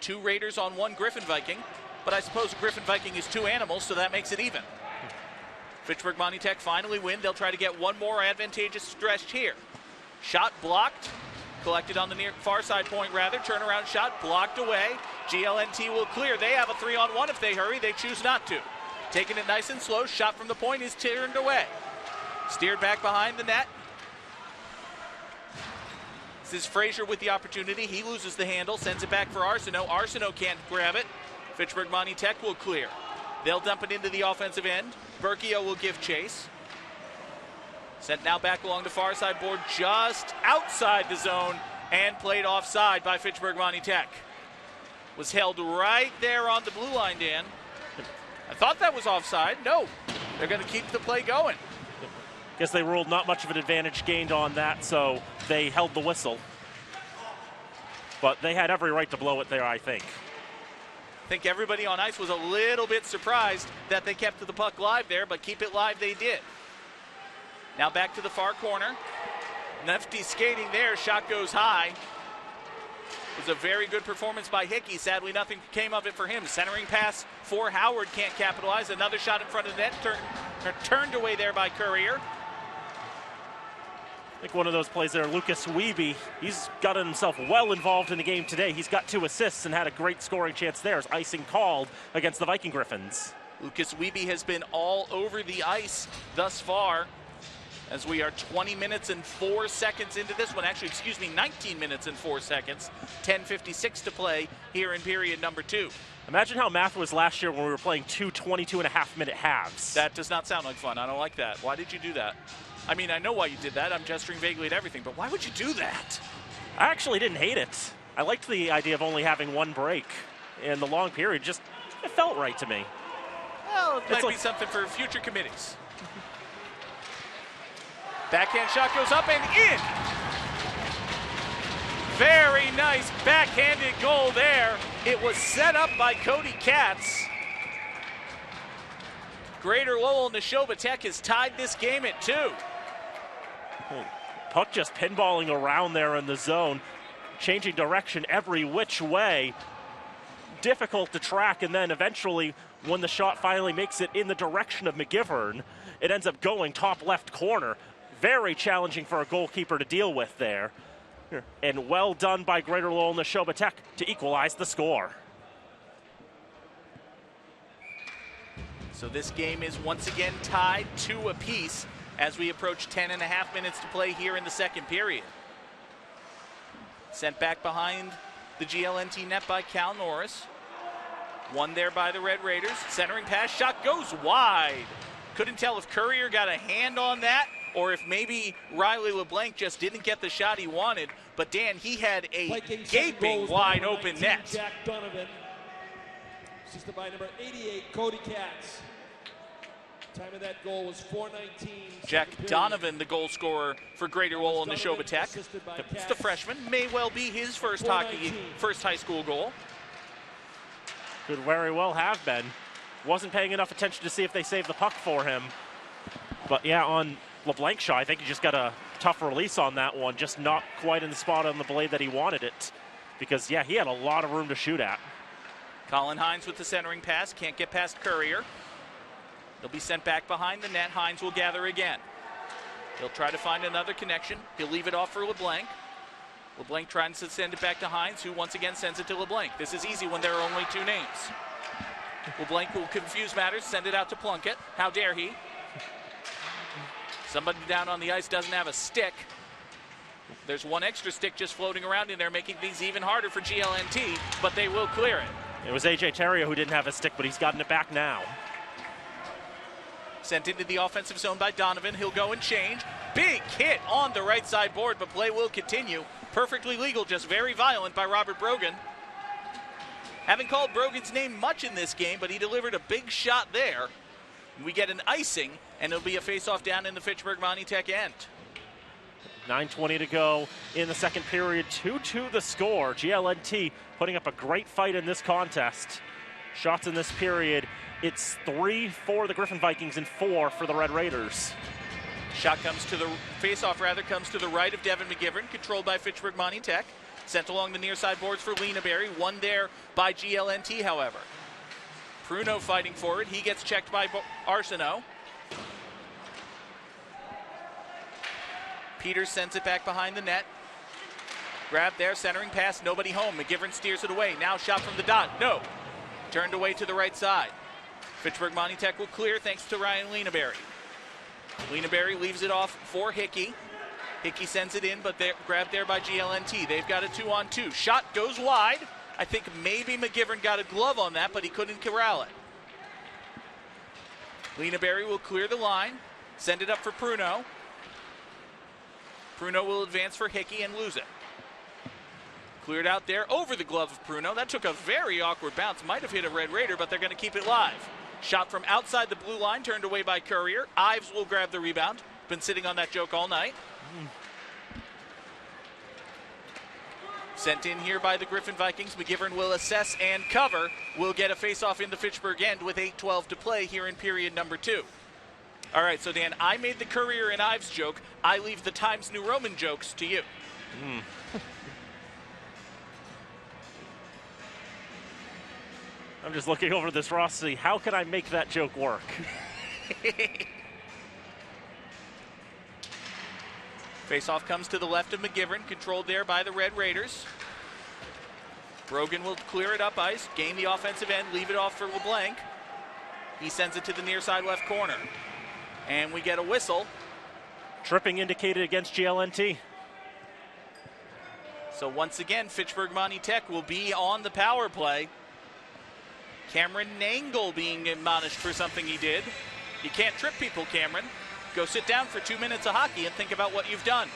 2 Raiders on 1 Griffin Viking, but I suppose Griffin Viking is 2 animals, so that makes it even. Fitchburg Monty Tech finally win. They'll try to get one more advantageous stretch here. Shot blocked. Collected on the near far side point, rather. Turnaround shot blocked away. GLNT will clear. They have a 3-on-1 if they hurry. They choose not to. Taking it nice and slow. Shot from the point is turned away. Steered back behind the net. This is Frazier with the opportunity. He loses the handle. Sends it back for Arsenault. Arsenault can't grab it. Fitchburg Monty Tech will clear. They'll dump it into the offensive end. Berkio will give chase. Sent now back along the far side board, just outside the zone, and played offside by Fitchburg Monty Tech. Was held right there on the blue line, Dan. I thought that was offside. No, they're going to keep the play going. Guess they ruled not much of an advantage gained on that, so they held the whistle. But they had every right to blow it there, I think. I think everybody on ice was a little bit surprised that they kept the puck live there, but keep it live they did. Now back to the far corner. Nefty skating there. Shot goes high. It was a very good performance by Hickey. Sadly, nothing came of it for him. Centering pass for Howard, can't capitalize. Another shot in front of the net. Turned away there by Courier. I think one of those plays there, Lucas Wiebe, he's gotten himself well involved in the game today. He's got 2 assists and had a great scoring chance there as icing called against the Viking Griffins. Lucas Wiebe has been all over the ice thus far, as we are 20 minutes and 4 seconds into this one. Actually, 19 minutes and 4 seconds. 10:56 to play here in period number 2. Imagine how math was last year when we were playing 2 22.5-minute halves. That does not sound like fun. I don't like that. Why did you do that? I mean, I know why you did that. I'm gesturing vaguely at everything, but why would you do that? I actually didn't hate it. I liked the idea of only having 1 break in the long period. Just, it felt right to me. Well, it might be something for future committees. Backhand shot goes up and in. Very nice backhanded goal there. It was set up by Cody Katz. Greater Lowell Nashoba Tech has tied this game at 2. Puck just pinballing around there in the zone, changing direction every which way. Difficult to track, and then eventually when the shot finally makes it in the direction of McGivern, it ends up going top left corner. Very challenging for a goalkeeper to deal with there. And well done by Greater Lowell Nashoba Tech to equalize the score. So this game is once again tied 2 apiece as we approach 10.5 minutes to play here in the second period. Sent back behind the GLNT net by Cal Norris. Won there by the Red Raiders. Centering pass, shot goes wide. Couldn't tell if Courier got a hand on that or if maybe Riley LeBlanc just didn't get the shot he wanted. But Dan, he had a gaping wide open net. Jack Donovan. Assisted by number 88, Cody Katz. Time of that goal was 4:19. Jack Donovan, the goal scorer for Greater Lowell and Nashoba Tech. It's the freshman. May well be his first high school goal. Could very well have been. Wasn't paying enough attention to see if they saved the puck for him. But yeah, on LeBlanc's shot, I think he just got a tough release on that one. Just not quite in the spot on the blade that he wanted it. Because, yeah, he had a lot of room to shoot at. Colin Hines with the centering pass. Can't get past Courier. He'll be sent back behind the net. Hines will gather again. He'll try to find another connection. He'll leave it off for LeBlanc. LeBlanc trying to send it back to Hines, who once again sends it to LeBlanc. This is easy when there are only 2 names. LeBlanc will confuse matters, send it out to Plunkett. How dare he? Somebody down on the ice doesn't have a stick. There's 1 extra stick just floating around in there, making things even harder for GLNT, but they will clear it. It was AJ Terrio who didn't have a stick, but he's gotten it back now. Sent into the offensive zone by Donovan. He'll go and change. Big hit on the right side board, but play will continue. Perfectly legal, just very violent by Robert Brogan. Haven't called Brogan's name much in this game, but he delivered a big shot there. We get an icing, and it'll be a face-off down in the Fitchburg Monty Tech end. 9:20 to go in the second period. 2-2 the score. GLNT putting up a great fight in this contest. Shots in this period. It's 3 for the Griffin Vikings and 4 for the Red Raiders. Shot comes to the face-off, comes to the right of Devin McGivern, controlled by Fitchburg Monty Tech. Sent along the near side boards for Lena Berry. One there by GLNT, however. Pruno fighting for it. He gets checked by Arsenault. Peters sends it back behind the net. Grab there, centering pass, nobody home. McGivern steers it away. Now shot from the dot. No. Turned away to the right side. Fitchburg Monty Tech will clear thanks to Ryan Lienaberry. Lienaberry leaves it off for Hickey. Hickey sends it in, but grabbed there by GLNT. They've got a 2-on-2. Shot goes wide. I think maybe McGivern got a glove on that, but he couldn't corral it. Lienaberry will clear the line, send it up for Pruno. Pruno will advance for Hickey and lose it. Cleared out there over the glove of Pruno. That took a very awkward bounce. Might have hit a Red Raider, but they're going to keep it live. Shot from outside the blue line, turned away by Courier. Ives will grab the rebound. Been sitting on that joke all night. Sent in here by the Griffin Vikings. McGivern will assess and cover. Will get a face-off in the Fitchburg end with 8:12 to play here in period number 2. All right, so Dan, I made the Courier and Ives joke. I leave the Times New Roman jokes to you. I'm just looking over this roster. How can I make that joke work? Face-off comes to the left of McGivern, controlled there by the Red Raiders. Brogan will clear it up ice, gain the offensive end, leave it off for LeBlanc. He sends it to the near side left corner. And we get a whistle. Tripping indicated against GLNT. So once again, Fitchburg Monty Tech will be on the power play. Cameron Nangle being admonished for something he did. You can't trip people, Cameron. Go sit down for 2 minutes of hockey and think about what you've done.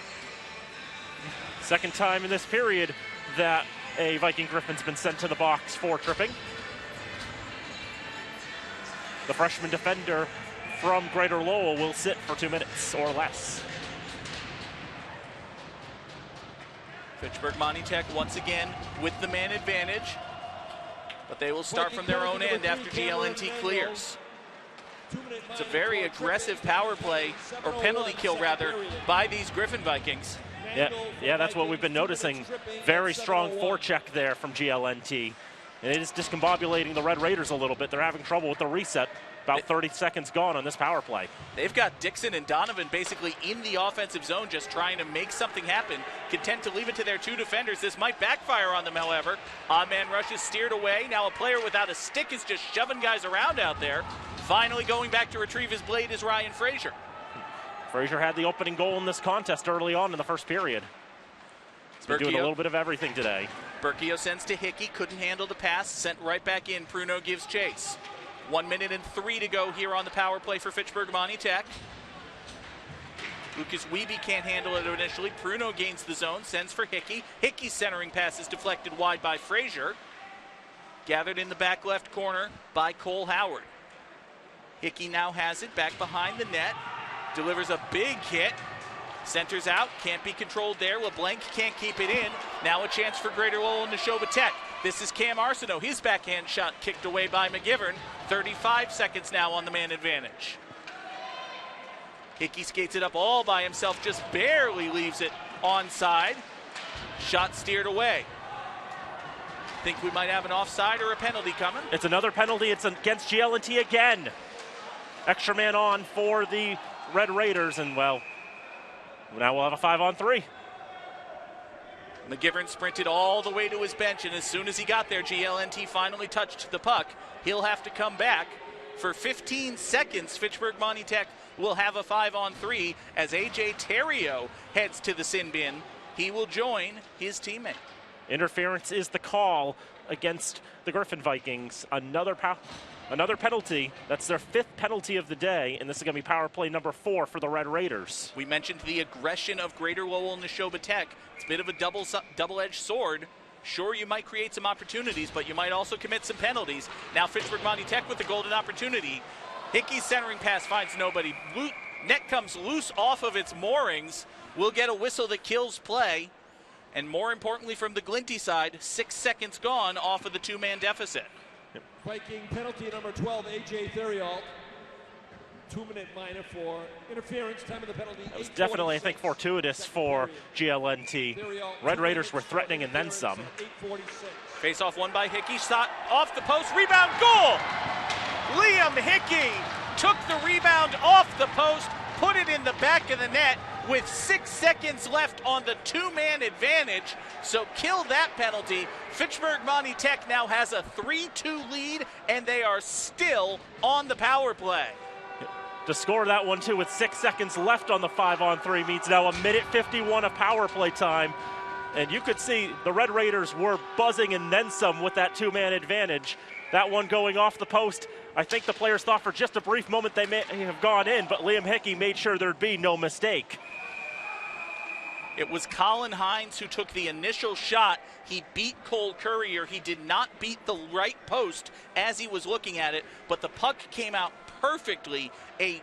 Second time in this period that a Viking Griffin's been sent to the box for tripping. The freshman defender from Greater Lowell will sit for 2 minutes or less. Fitchburg Monty Tech once again with the man advantage, but they will start from their own end after GLNT clears. It's a very aggressive power play, or penalty kill rather, by these Griffin Vikings. Yeah, that's what we've been noticing. Very strong forecheck there from GLNT. And it is discombobulating the Red Raiders a little bit. They're having trouble with the reset. About 30 seconds gone on this power play. They've got Dixon and Donovan basically in the offensive zone just trying to make something happen. Content to leave it to their 2 defenders. This might backfire on them, however. Odd man rush is steered away. Now a player without a stick is just shoving guys around out there. Finally going back to retrieve his blade is Ryan Frazier. Frazier had the opening goal in this contest early on in the first period. He's been doing a little bit of everything today. Berkio sends to Hickey, couldn't handle the pass, sent right back in. Pruno gives chase. 1 minute and 3 to go here on the power play for Fitchburg Monty Tech. Lucas Wiebe can't handle it initially. Pruno gains the zone, sends for Hickey. Hickey's centering pass is deflected wide by Frazier. Gathered in the back left corner by Cole Howard. Hickey now has it back behind the net. Delivers a big hit. Centers out, can't be controlled there. LeBlanc can't keep it in. Now a chance for Greater Lowell and Nashoba Tech. This is Cam Arsenault. His backhand shot kicked away by McGivern. 35 seconds now on the man advantage. Hickey skates it up all by himself, just barely leaves it onside. Shot steered away. Think we might have an offside or a penalty coming? It's another penalty. It's against GLNT again. Extra man on for the Red Raiders, and well, now we'll have a 5-on-3. McGivern sprinted all the way to his bench, and as soon as he got there, GLNT finally touched the puck. He'll have to come back. For 15 seconds, Fitchburg Monty Tech will have a 5-on-3 as A.J. Terrio heads to the sin bin. He will join his teammate. Interference is the call against the Griffin Vikings. Another Another penalty. That's their 5th penalty of the day, and this is going to be power play number 4 for the Red Raiders. We mentioned the aggression of Greater Lowell and Nashoba Tech. It's a bit of a double-edged sword. Sure, you might create some opportunities, but you might also commit some penalties. Now Fitchburg Monty Tech with the golden opportunity. Hickey's centering pass finds nobody. Net comes loose off of its moorings. We'll get a whistle that kills play. And more importantly from the Glinty side, 6 seconds gone off of the 2-man deficit. Viking penalty number 12, A.J. Theriault. 2-minute minor for interference. Time of the penalty. That was definitely, I think, fortuitous for GLNT. Red Raiders were threatening and then some. Face off won by Hickey. Shot off the post. Rebound. Goal! Liam Hickey took the rebound off the post, put it in the back of the net with 6 seconds left on the 2-man advantage. So kill that penalty. Fitchburg Monty Tech now has a 3-2 lead, and they are still on the power play. To score that one, too, with 6 seconds left on the 5-on-3 means now a minute 51 of power play time. And you could see the Red Raiders were buzzing and then some with that 2-man advantage. That one going off the post, I think the players thought for just a brief moment they may have gone in, but Liam Hickey made sure there'd be no mistake. It was Colin Hines who took the initial shot. He beat Cole Courier. He did not beat the right post as he was looking at it, but the puck came out perfectly. A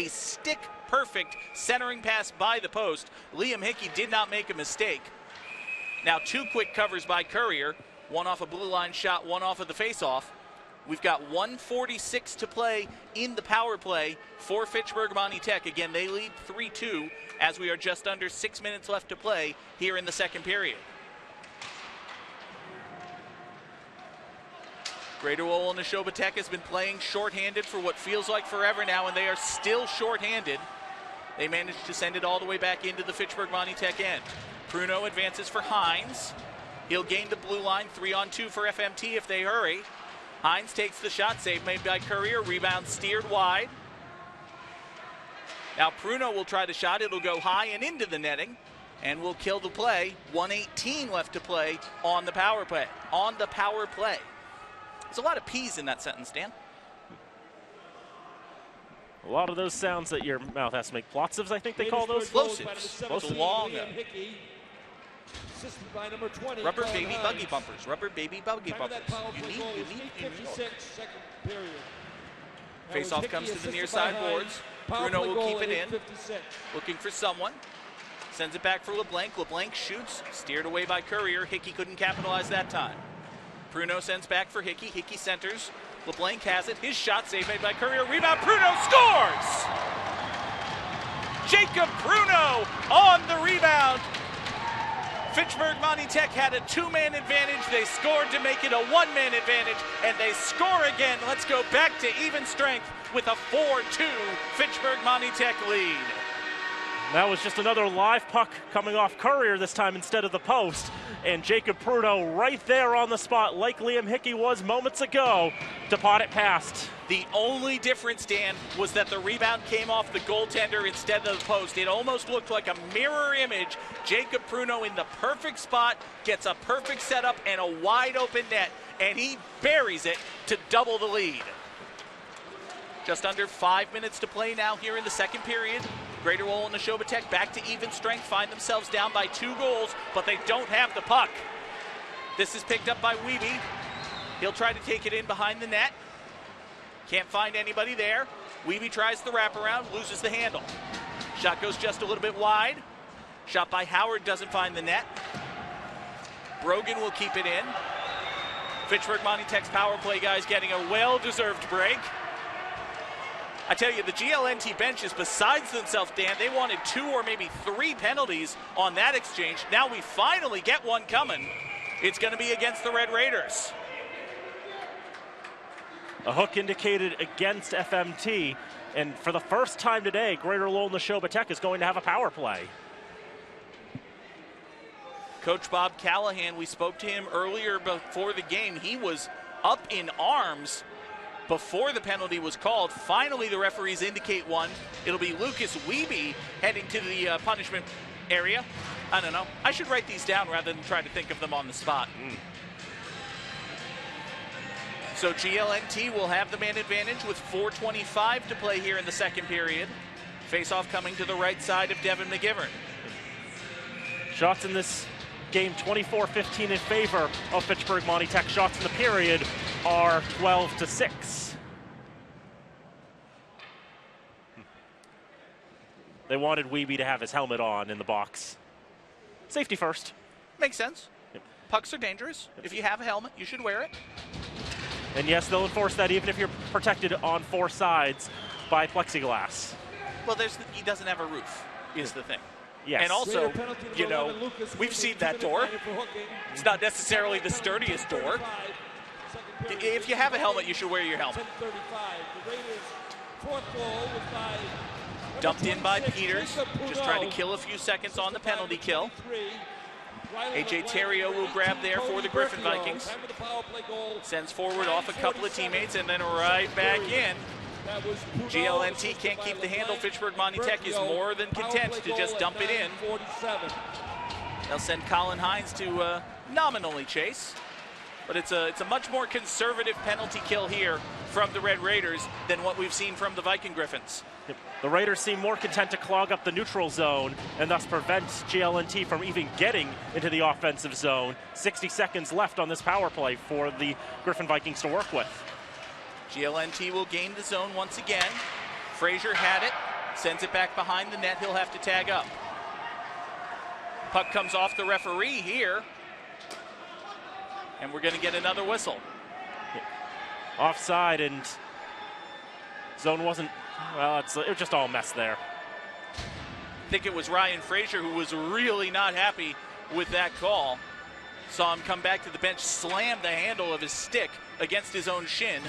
stick-perfect centering pass by the post. Liam Hickey did not make a mistake. Now 2 quick covers by Courier. One off a blue line shot, one off of the face-off. We've got 1:46 to play in the power play for Fitchburg Monty Tech. Again, they lead 3-2 as we are just under 6 minutes left to play here in the second period. Greater Lowell and Nashoba Tech has been playing shorthanded for what feels like forever now, and they are still shorthanded. They managed to send it all the way back into the Fitchburg Monty Tech end. Pruno advances for Hines. He'll gain the blue line, 3-on-2 for FMT if they hurry. Hines takes the shot, save made by Courier, rebound steered wide. Now Pruno will try the shot, it'll go high and into the netting, and will kill the play. 1:18 left to play on the power play. There's a lot of P's in that sentence, Dan. A lot of those sounds that your mouth has to make. Plotsives, I think they call those. Plosives. It's long. Assisted by number 20. Rubber baby buggy bumpers. Rubber baby buggy bumpers. You need. Second period. Face off comes to the near side boards. Bruno will keep it in. Looking for someone. Sends it back for LeBlanc. LeBlanc shoots. Steered away by Courier. Hickey couldn't capitalize that time. Pruno sends back for Hickey. Hickey centers. LeBlanc has it. His shot save made by Courier. Rebound. Pruno scores! Jacob Pruno on the rebound. Fitchburg Monty Tech had a 2-man advantage. They scored to make it a 1-man advantage, and they score again. Let's go back to even strength with a 4-2 Fitchburg Monty Tech lead. That was just another live puck coming off Courier this time instead of the post. And Jacob Pruno right there on the spot like Liam Hickey was moments ago to pot it past. The only difference, Dan, was that the rebound came off the goaltender instead of the post. It almost looked like a mirror image. Jacob Pruno in the perfect spot, gets a perfect setup and a wide open net, and he buries it to double the lead. Just under 5 minutes to play now here in the second period. Greater Lowell and Nashoba Tech back to even strength, find themselves down by 2 goals, but they don't have the puck. This is picked up by Wiebe. He'll try to take it in behind the net. Can't find anybody there. Wiebe tries the wraparound, loses the handle. Shot goes just a little bit wide. Shot by Howard doesn't find the net. Brogan will keep it in. Fitchburg Monty Tech's power play guys getting a well-deserved break. I tell you, the GLNT bench is besides themselves, Dan. They wanted 2 or maybe 3 penalties on that exchange. Now we finally get one coming. It's going to be against the Red Raiders. A hook indicated against FMT, and for the first time today, Greater Lowell Nashoba Tech is going to have a power play. Coach Bob Callahan, we spoke to him earlier before the game. He was up in arms before the penalty was called. Finally, the referees indicate one. It'll be Lucas Wiebe heading to the punishment area. I don't know. I should write these down rather than try to think of them on the spot. So GLNT will have the man advantage with 4:25 to play here in the second period. Face-off coming to the right side of Devin McGivern. Shots in this game 24-15 in favor of Fitchburg Monty Tech. Shots in the period are 12-6. They wanted Wiebe to have his helmet on in the box. Safety first. Makes sense. Yep. Pucks are dangerous. If you have a helmet, you should wear it. And yes, they'll enforce that even if you're protected on four sides by plexiglass. Well, he doesn't have a roof, is the thing. Yes. And also, you know, we've seen that door. It's not necessarily the sturdiest door. If you have a helmet, you should wear your helmet. Dumped in by Peters, just trying to kill a few seconds on the penalty kill. A.J. Terrio will grab there for the Griffin Vikings. Sends forward off a couple of teammates and then right back in. GLNT can't keep the handle. Fitchburg Monty Tech is more than content to just dump it in. They'll send Colin Hines to nominally chase, but it's a much more conservative penalty kill here from the Red Raiders than what we've seen from the Viking Griffins. The Raiders seem more content to clog up the neutral zone and thus prevent GLNT from even getting into the offensive zone. 60 seconds left on this power play for the Griffin Vikings to work with. GLNT will gain the zone once again. Frazier had it, sends it back behind the net. He'll have to tag up. Puck comes off the referee here, and we're going to get another whistle. Offside, and zone wasn't, well, it was just all a mess there. I think it was Ryan Frazier who was really not happy with that call. Saw him come back to the bench, slam the handle of his stick against his own shin.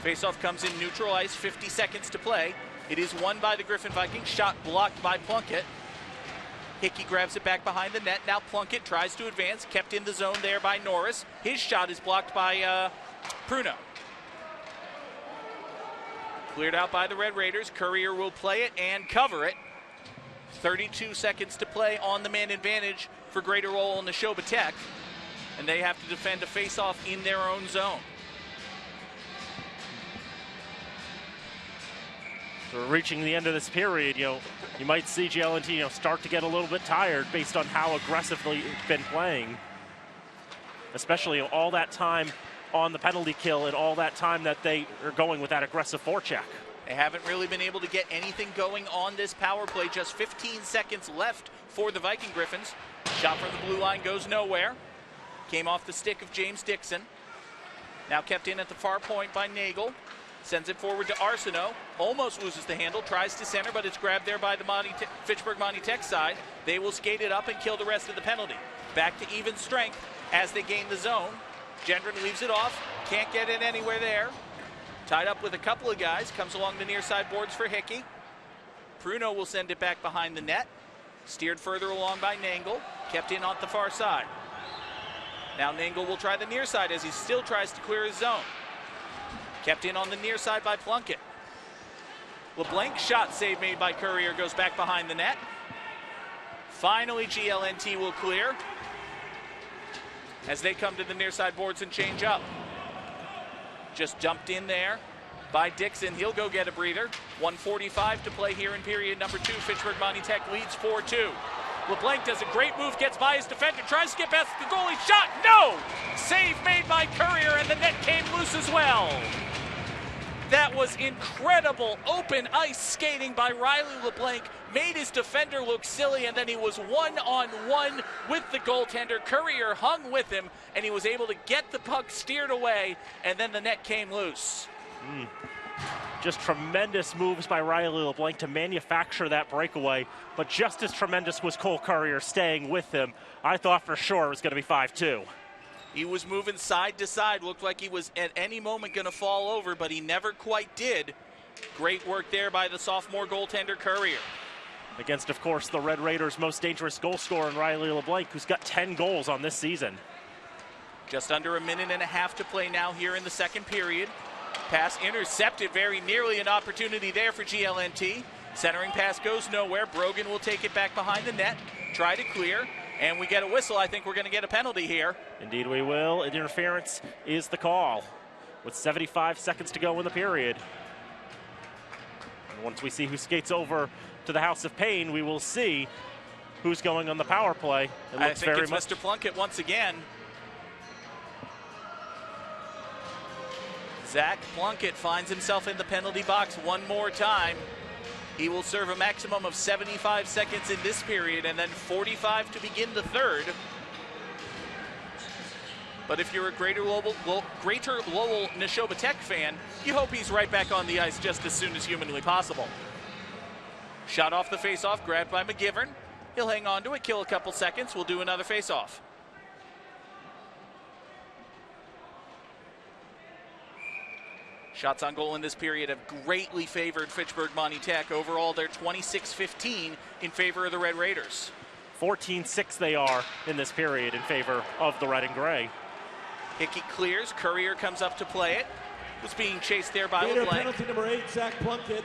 Faceoff comes in neutral ice, 50 seconds to play. It is won by the Griffin Vikings, shot blocked by Plunkett. Hickey grabs it back behind the net. Now Plunkett tries to advance, kept in the zone there by Norris. His shot is blocked by Pruno. Cleared out by the Red Raiders. Courier will play it and cover it. 32 seconds to play on the man advantage for Greater Lowell and Nashoba Tech. And they have to defend a face-off in their own zone. So reaching the end of this period, you might see GLNT, start to get a little bit tired based on how aggressively it's been playing. Especially all that time on the penalty kill and all that time that they are going with that aggressive forecheck. They haven't really been able to get anything going on this power play. Just 15 seconds left for the Viking Griffins. Shot from the blue line goes nowhere. Came off the stick of James Dixon. Now kept in at the far point by Nagel. Sends it forward to Arsenault. Almost loses the handle. Tries to center, but it's grabbed there by the Fitchburg Monty Tech side. They will skate it up and kill the rest of the penalty. Back to even strength as they gain the zone. Gendron leaves it off. Can't get it anywhere there. Tied up with a couple of guys. Comes along the near side boards for Hickey. Pruno will send it back behind the net. Steered further along by Nangle. Kept in on the far side. Now Nangle will try the near side as he still tries to clear his zone. Kept in on the near side by Plunkett. LeBlanc shot save made by Courier goes back behind the net. Finally, GLNT will clear as they come to the near side boards and change up. Just dumped in there by Dixon. He'll go get a breather. 1:45 to play here in period number 2. Fitchburg Monty Tech leads 4-2. LeBlanc does a great move, gets by his defender, tries to get past the goalie. Shot, no! Save made by Courier, and the net came loose as well. That was incredible open ice skating by Riley LeBlanc. Made his defender look silly, and then he was one-on-one with the goaltender. Courier hung with him, and he was able to get the puck steered away, and then the net came loose. Just tremendous moves by Riley LeBlanc to manufacture that breakaway, but just as tremendous was Cole Courier staying with him. I thought for sure it was going to be 5-2. He was moving side to side, looked like he was at any moment going to fall over, but he never quite did. Great work there by the sophomore goaltender Courier. Against, of course, the Red Raiders' most dangerous goal scorer in Riley LeBlanc, who's got 10 goals on this season. Just under a minute and a half to play now here in the second period. Pass intercepted, very nearly an opportunity there for GLNT. Centering pass goes nowhere. Brogan will take it back behind the net, try to clear, and we get a whistle. I think we're going to get a penalty here. Indeed we will. Interference is the call. with 75 seconds to go in the period. And once we see who skates over to the House of Pain, we will see who's going on the power play. I think it's Mr. Plunkett once again. Zach Plunkett finds himself in the penalty box one more time. He will serve a maximum of 75 seconds in this period and then 45 to begin the third. But if you're a Greater Lowell Nashoba Tech fan, you hope he's right back on the ice just as soon as humanly possible. Shot off the face-off, grabbed by McGivern. He'll hang on to it, kill a couple seconds. We'll do another face-off. Shots on goal in this period have greatly favored Fitchburg Monty Tech. Overall, they're 26-15 in favor of the Red Raiders. 14-6 they are in this period in favor of the red and gray. Hickey clears. Courier comes up to play it. Was being chased there by Raider LeBlanc. penalty number 8, Zach Plunkett.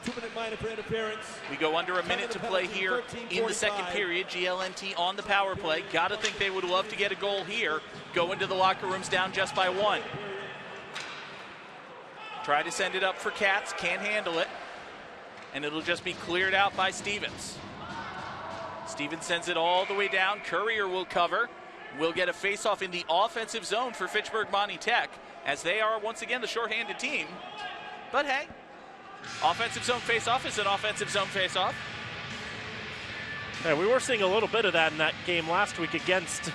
2-minute minor for interference. We go under a minute to play here in the second period. GLNT on the power play. Got to think they would love to get a goal here. Go into the locker rooms down just by 1. Try to send it up for Katz. Can't handle it. And it'll just be cleared out by Stevens. Stevens sends it all the way down. Courier will cover. We'll get a face-off in the offensive zone for Fitchburg Monty Tech, as they are once again the shorthanded team. But hey, offensive zone face-off is an offensive zone face-off. Yeah, we were seeing a little bit of that in that game last week against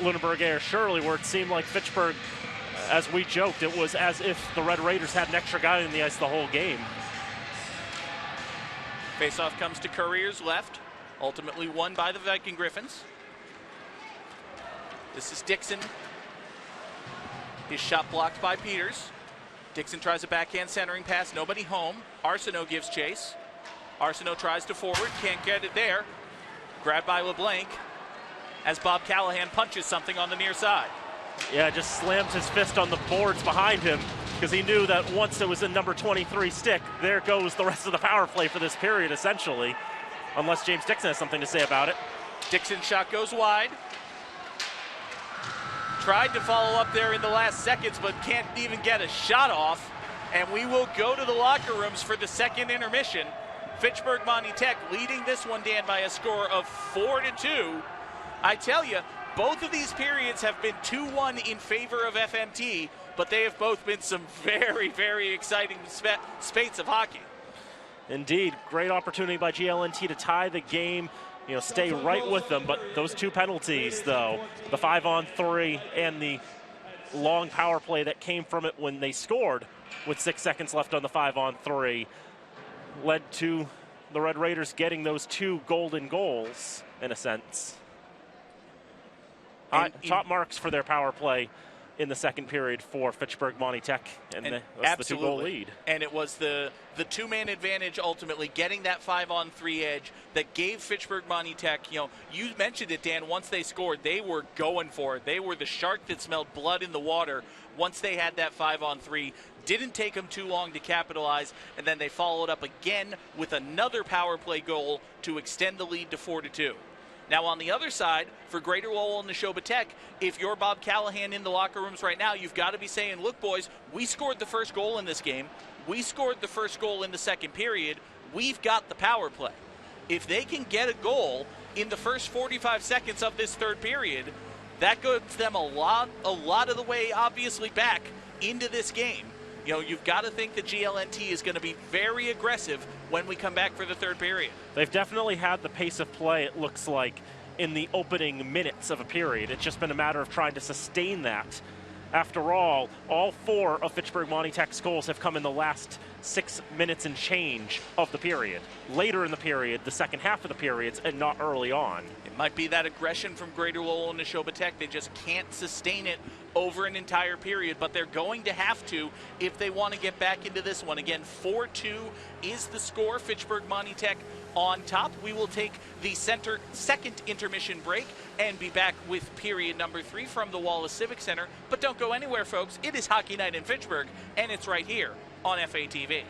Lunenburg Air Shirley, where it seemed like Fitchburg, as we joked, it was as if the Red Raiders had an extra guy on the ice the whole game. Face-off comes to Courier's left, ultimately won by the Viking Griffins. This is Dixon. His shot blocked by Peters. Dixon tries a backhand centering pass, nobody home. Arsenault gives chase. Arsenault tries to forward, can't get it there. Grabbed by LeBlanc as Bob Callahan punches something on the near side. Yeah, just slams his fist on the boards behind him because he knew that once it was in number 23 stick, there goes the rest of the power play for this period, essentially. Unless James Dixon has something to say about it. Dixon's shot goes wide. Tried to follow up there in the last seconds, but can't even get a shot off. And we will go to the locker rooms for the second intermission. Fitchburg Monty Tech leading this one, Dan, by a score of 4-2. I tell you, both of these periods have been 2-1 in favor of FMT, but they have both been some very, very exciting spates of hockey. Indeed, great opportunity by GLNT to tie the game, stay right with them, but those two penalties, though, the 5-on-3 and the long power play that came from it when they scored with 6 seconds left on the 5-on-3, led to the Red Raiders getting those 2 golden goals, in a sense. Top marks for their power play in the second period for Fitchburg Monty Tech, and that's the 2-goal lead. And it was the two-man advantage ultimately, getting that 5-on-3 edge that gave Fitchburg Monty Tech, you mentioned it, Dan, once they scored, they were going for it. They were the shark that smelled blood in the water once they had that 5-on-3. Didn't take them too long to capitalize, and then they followed up again with another power play goal to extend the lead to 4-2. Now, on the other side, for Greater Lowell and Nashoba Tech, if you're Bob Callahan in the locker rooms right now, you've got to be saying, look, boys, we scored the first goal in this game. We scored the first goal in the second period. We've got the power play. If they can get a goal in the first 45 seconds of this third period, that gives them a lot of the way, obviously, back into this game. You've got to think that GLNT is going to be very aggressive when we come back for the third period. They've definitely had the pace of play, it looks like, in the opening minutes of a period. It's just been a matter of trying to sustain that. After all 4 of Fitchburg Monty Tech's goals have come in the last 6 minutes and change of the period. Later in the period, the second half of the periods, and not early on. It might be that aggression from Greater Lowell and Nashoba Tech. They just can't sustain it over an entire period, but they're going to have to if they want to get back into this one. Again, 4-2 is the score. Fitchburg Monty Tech on top. We will take the second intermission break and be back with period number 3 from the Wallace Civic Center. But don't go anywhere, folks. It is Hockey Night in Fitchburg, and it's right here on FATV.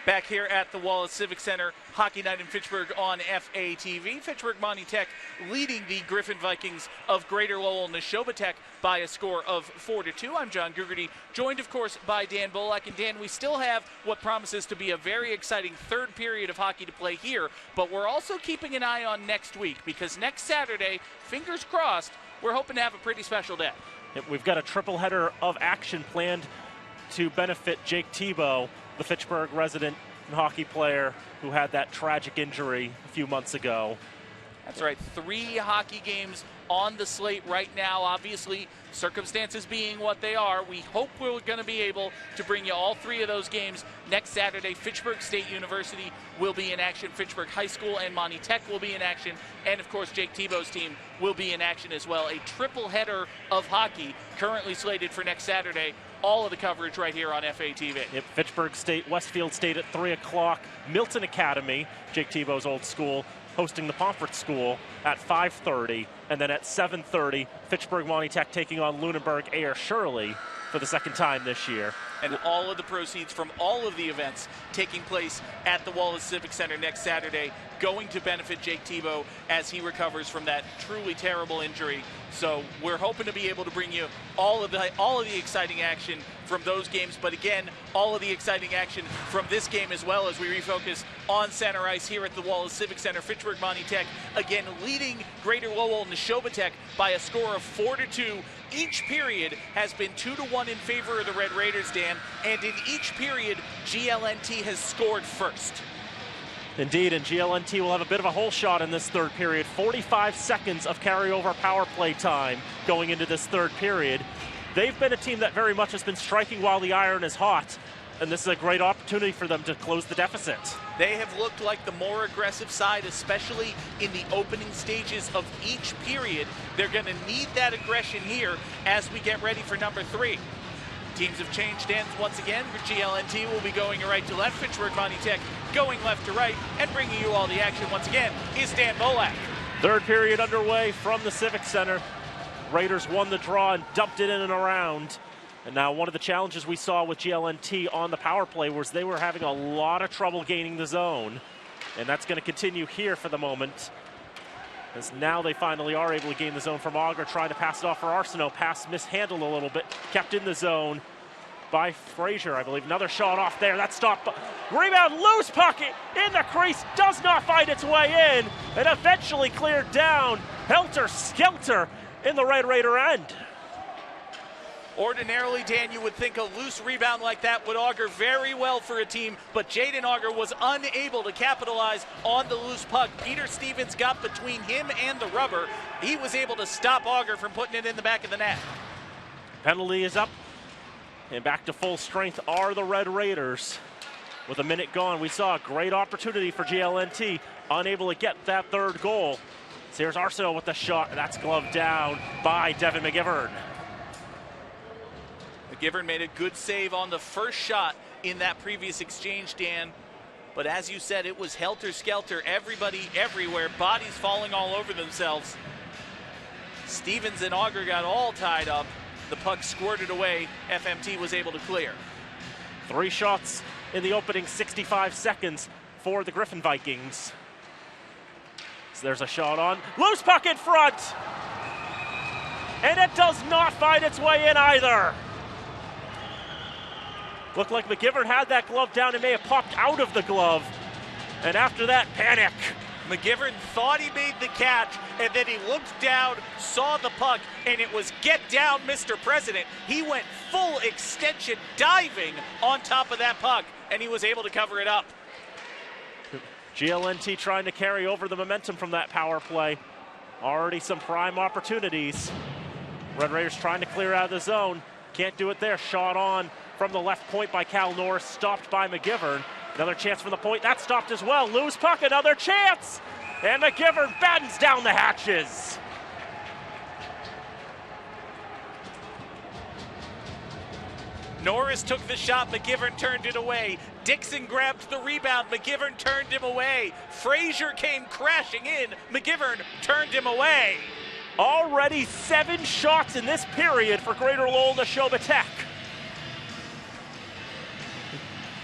back here at the Wallace Civic Center. Hockey night in Fitchburg on FATV. Fitchburg Monty Tech leading the Griffin Vikings of Greater Lowell Nashoba Tech by a score of 4-2. I'm John Gugerty, joined of course by Dan Bolak. And Dan, we still have what promises to be a very exciting third period of hockey to play here, but we're also keeping an eye on next week, because next Saturday, fingers crossed, we're hoping to have a pretty special day. Yep, we've got a triple header of action planned to benefit Jake Tebow, the Fitchburg resident and hockey player who had that tragic injury a few months ago. That's right, 3 hockey games on the slate right now. Obviously, circumstances being what they are, we hope we're going to be able to bring you all 3 of those games next Saturday. Fitchburg State University will be in action. Fitchburg High School and Monty Tech will be in action. And, of course, Jake Tebow's team will be in action as well. A triple header of hockey currently slated for next Saturday. All of the coverage right here on FATV. Yep, Fitchburg State, Westfield State at 3 o'clock. Milton Academy, Jake Tebow's old school, hosting the Pomfret School at 5:30. And then at 7:30, Fitchburg Monty Tech taking on Lunenburg Ayer Shirley for the second time this year. And all of the proceeds from all of the events taking place at the Wallace Civic Center next Saturday going to benefit Jake Tebow as he recovers from that truly terrible injury. So we're hoping to be able to bring you all of the exciting action from those games, but again, all of the exciting action from this game as well, as we refocus on center ice here at the Wallace Civic Center. Fitchburg Monty Tech again leading Greater Lowell Nashoba Tech by a score of 4-2. Each period has been 2-1 in favor of the Red Raiders, Dan, and in each period, GLNT has scored first. Indeed, and GLNT will have a bit of a hole shot in this third period. 45 seconds of carryover power play time going into this third period. They've been a team that very much has been striking while the iron is hot, and this is a great opportunity for them to close the deficit. They have looked like the more aggressive side, especially in the opening stages of each period. They're going to need that aggression here as we get ready for number 3. Teams have changed ends once again. GLNT will be going right to left. Fitchburg Monty Tech going left to right, and bringing you all the action once again is Dan Bolak. Third period underway from the Civic Center. Raiders won the draw and dumped it in and around. And now one of the challenges we saw with GLNT on the power play was they were having a lot of trouble gaining the zone. And that's going to continue here for the moment, as now they finally are able to gain the zone from Auger, trying to pass it off for Arsenault. Pass mishandled a little bit, kept in the zone by Frazier, I believe. Another shot off there, that stopped. Rebound, loose puck in the crease, does not find its way in, and eventually cleared down. Helter-skelter in the Red Raider end. Ordinarily, Dan, you would think a loose rebound like that would augur very well for a team, but Jaden Auger was unable to capitalize on the loose puck. Peter Stevens got between him and the rubber. He was able to stop Auger from putting it in the back of the net. Penalty is up, and back to full strength are the Red Raiders. With a minute gone, we saw a great opportunity for GLNT, unable to get that third goal. So here's Arsenault with the shot, and that's gloved down by Devin McGivern. McGivern made a good save on the first shot in that previous exchange, Dan. But as you said, it was helter-skelter. Everybody, everywhere, bodies falling all over themselves. Stevens and Auger got all tied up. The puck squirted away. FMT was able to clear. 3 shots in the opening 65 seconds for the Griffin Vikings. So there's a shot on. Loose puck in front! And it does not find its way in either. Looked like McGivern had that glove down and may have popped out of the glove. And after that, panic. McGivern thought he made the catch, and then he looked down, saw the puck, and it was get down, Mr. President. He went full extension diving on top of that puck, and he was able to cover it up. GLNT trying to carry over the momentum from that power play. Already some prime opportunities. Red Raiders trying to clear out of the zone. Can't do it there. Shot on from the left point by Cal Norris, stopped by McGivern. Another chance from the point, that stopped as well. Loose puck, another chance! And McGivern battens down the hatches. Norris took the shot, McGivern turned it away. Dixon grabbed the rebound, McGivern turned him away. Frazier came crashing in, McGivern turned him away. Already 7 shots in this period for Greater Lowell Nashoba Tech.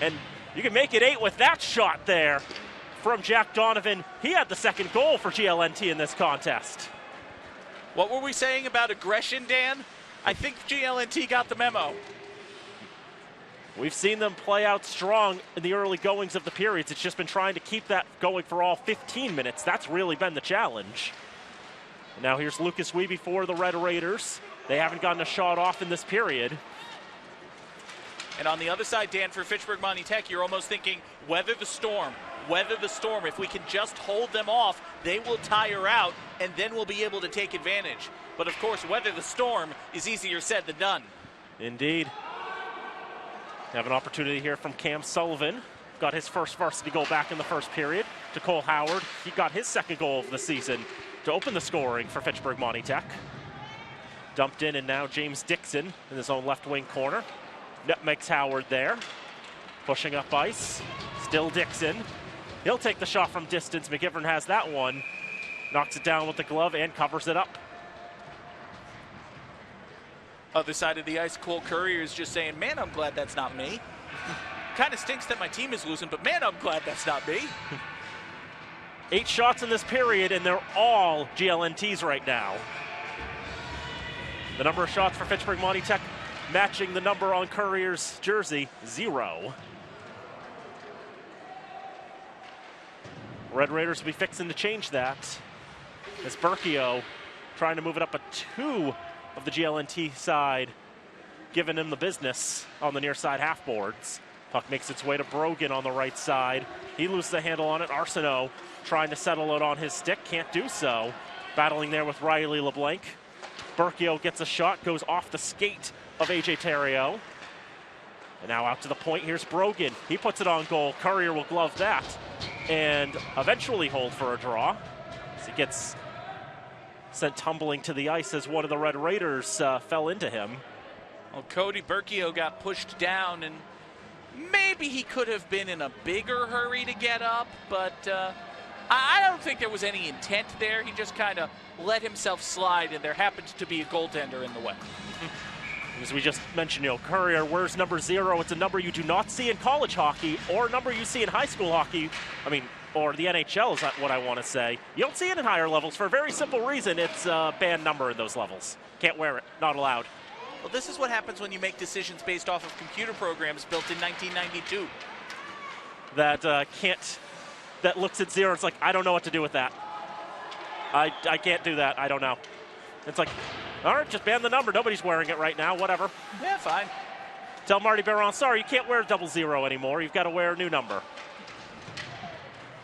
And You can make it 8 with that shot there from Jack Donovan. He had the second goal for GLNT in this contest. What were we saying about aggression, Dan? I think GLNT got the memo. We've seen them play out strong in the early goings of the periods. It's just been trying to keep that going for all 15 minutes. That's really been the challenge. Now here's Lucas Wiebe for the Red Raiders. They haven't gotten a shot off in this period. And on the other side, Dan, for Fitchburg Monty Tech, you're almost thinking, weather the storm. Weather the storm. If we can just hold them off, they will tire out, and then we'll be able to take advantage. But of course, weather the storm is easier said than done. Indeed. Have an opportunity here from Cam Sullivan. Got his first varsity goal back in the first period. To Cole Howard, he got his second goal of the season to open the scoring for Fitchburg Monty Tech. Dumped in, and now James Dixon in his own left wing corner. Nutmegs Howard there, pushing up ice. Still Dixon. He'll take the shot from distance. McGivern has that one. Knocks it down with the glove and covers it up. Other side of the ice, Cole Courier is just saying, man, I'm glad that's not me. Kind of stinks that my team is losing, but man, I'm glad that's not me. 8 shots in this period, and they're all GLNTs right now. The number of shots for Fitchburg Monty Tech matching the number on Courier's jersey, 0. Red Raiders will be fixing to change that as Berkio trying to move it up a 2 of the GLNT side, giving him the business on the near side half boards. Puck makes its way to Brogan on the right side. He loses the handle on it. Arsenault trying to settle it on his stick, can't do so. Battling there with Riley LeBlanc. Berkio gets a shot, goes off the skate of AJ Theriault. And now out to the point, here's Brogan. He puts it on goal. Courier will glove that and eventually hold for a draw. As he gets sent tumbling to the ice as one of the Red Raiders fell into him. Well, Cody Berkio got pushed down, and maybe he could have been in a bigger hurry to get up, but I don't think there was any intent there. He just kind of let himself slide, and there happened to be a goaltender in the way. As we just mentioned, Courier wears number 0. It's a number you do not see in college hockey or a number you see in high school hockey. Or the NHL is what I want to say. You don't see it in higher levels for a very simple reason. It's a banned number in those levels. Can't wear it, not allowed. Well, this is what happens when you make decisions based off of computer programs built in 1992. That looks at 0, it's like, I don't know what to do with that. I can't do that, I don't know. It's like, all right, just ban the number. Nobody's wearing it right now, whatever. Yeah, fine. Tell Marty Baron, sorry, you can't wear 00 anymore. You've got to wear a new number.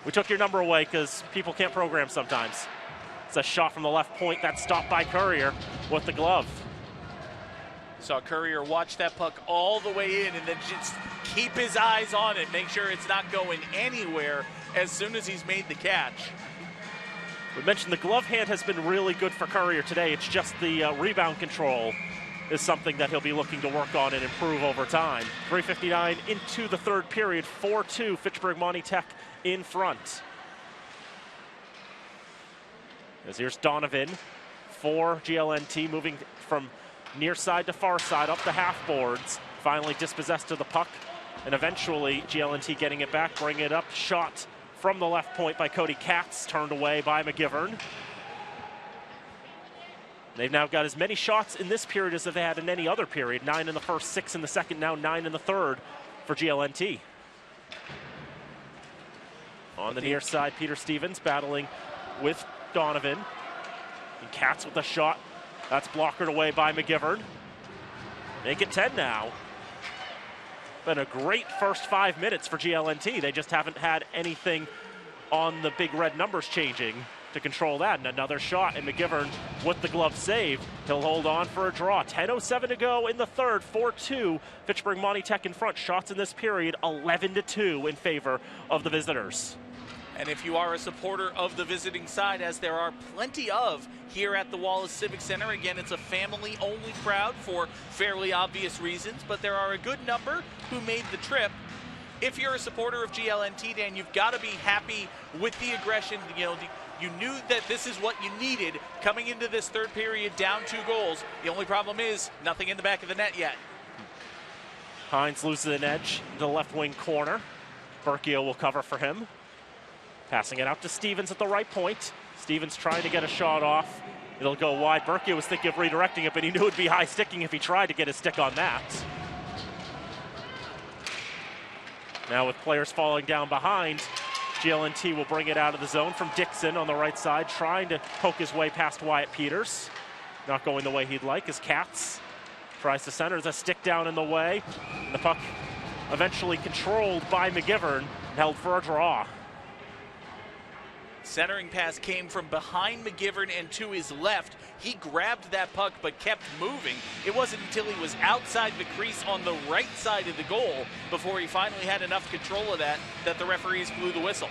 We took your number away because people can't program sometimes. It's a shot from the left point that's stopped by Courier with the glove. Saw Courier watch that puck all the way in and then just keep his eyes on it, make sure it's not going anywhere as soon as he's made the catch. We mentioned the glove hand has been really good for Courier today. It's just the rebound control is something that he'll be looking to work on and improve over time. 3:59 into the third period, 4-2 Fitchburg Monty Tech in front. As here's Donovan for GLNT, moving from near side to far side, up the half boards, finally dispossessed of the puck, and eventually GLNT getting it back, bringing it up, shot from the left point by Cody Katz, turned away by McGivern. They've now got as many shots in this period as they had in any other period. 9 in the first, 6 in the second, now 9 in the third for GLNT. On the near side, Peter Stevens battling with Donovan. And Katz with a shot. That's blockered away by McGivern. Make it 10 now. Been a great first 5 minutes for GLNT. They just haven't had anything on the big red numbers changing to control that. And another shot, and McGivern with the glove save. He'll hold on for a draw. 10:07 to go in the third, 4-2. Fitchburg Monty Tech in front. Shots in this period, 11-2 in favor of the visitors. And if you are a supporter of the visiting side, as there are plenty of here at the Wallace Civic Center, again, it's a family-only crowd for fairly obvious reasons, but there are a good number who made the trip. If you're a supporter of GLNT, Dan, you've got to be happy with the aggression. You knew that this is what you needed coming into this third period, down 2 goals. The only problem is nothing in the back of the net yet. Hines loses an edge to the left wing corner. Berkio will cover for him. Passing it out to Stevens at the right point. Stevens trying to get a shot off. It'll go wide. Berkio was thinking of redirecting it, but he knew it would be high sticking if he tried to get his stick on that. Now with players falling down behind, GLNT will bring it out of the zone from Dixon on the right side, trying to poke his way past Wyatt Peters. Not going the way he'd like as Katz tries to center. There's a stick down in the way. And the puck eventually controlled by McGivern and held for a draw. Centering pass came from behind McGivern and to his left. He grabbed that puck but kept moving. It wasn't until he was outside the crease on the right side of the goal before he finally had enough control of that the referees blew the whistle.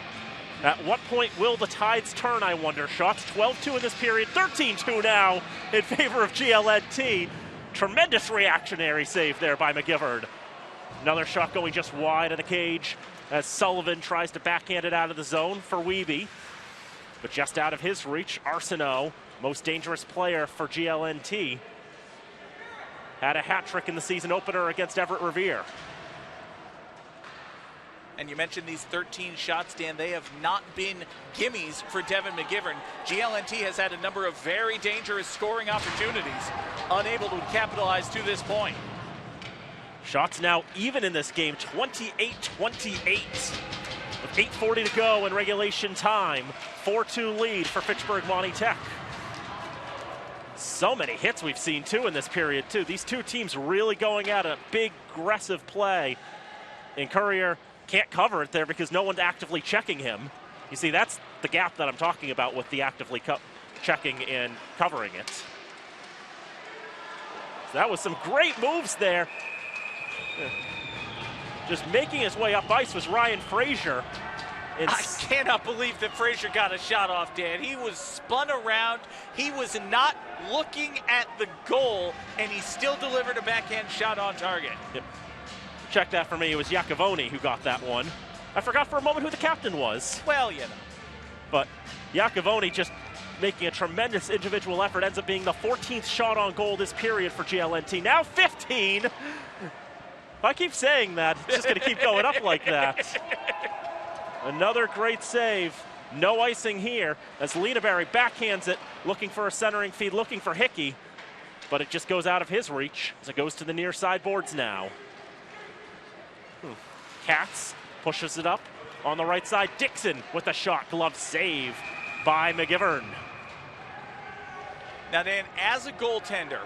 At what point will the tides turn, I wonder? Shots 12-2 in this period, 13-2 now in favor of GLNT. Tremendous reactionary save there by McGivern. Another shot going just wide of the cage as Sullivan tries to backhand it out of the zone for Wiebe. But just out of his reach, Arsenault, most dangerous player for GLNT, had a hat trick in the season opener against Everett Revere. And you mentioned these 13 shots, Dan. They have not been gimmies for Devin McGivern. GLNT has had a number of very dangerous scoring opportunities, unable to capitalize to this point. Shots now even in this game, 28-28. With 8:40 to go in regulation time, 4-2 lead for Fitchburg Monty Tech. So many hits we've seen too in this period too. These two teams really going at a big aggressive play. And Courier can't cover it there because no one's actively checking him. You see, that's the gap that I'm talking about with the actively checking and covering it. So that was some great moves there. Just making his way up ice was Ryan Frazier. I cannot believe that Frazier got a shot off, Dan. He was spun around. He was not looking at the goal, and he still delivered a backhand shot on target. Yep. Check that for me. It was Iacovoni who got that one. I forgot for a moment who the captain was. Well, you know. But Iacovoni just making a tremendous individual effort. Ends up being the 14th shot on goal this period for GLNT. Now 15. If I keep saying that, it's just going to keep going up like that. Another great save. No icing here as Lieneberry backhands it, looking for a centering feed, looking for Hickey. But it just goes out of his reach as it goes to the near side boards now. Katz pushes it up on the right side. Dixon with a shot glove save by McGivern. Now, Dan, as a goaltender,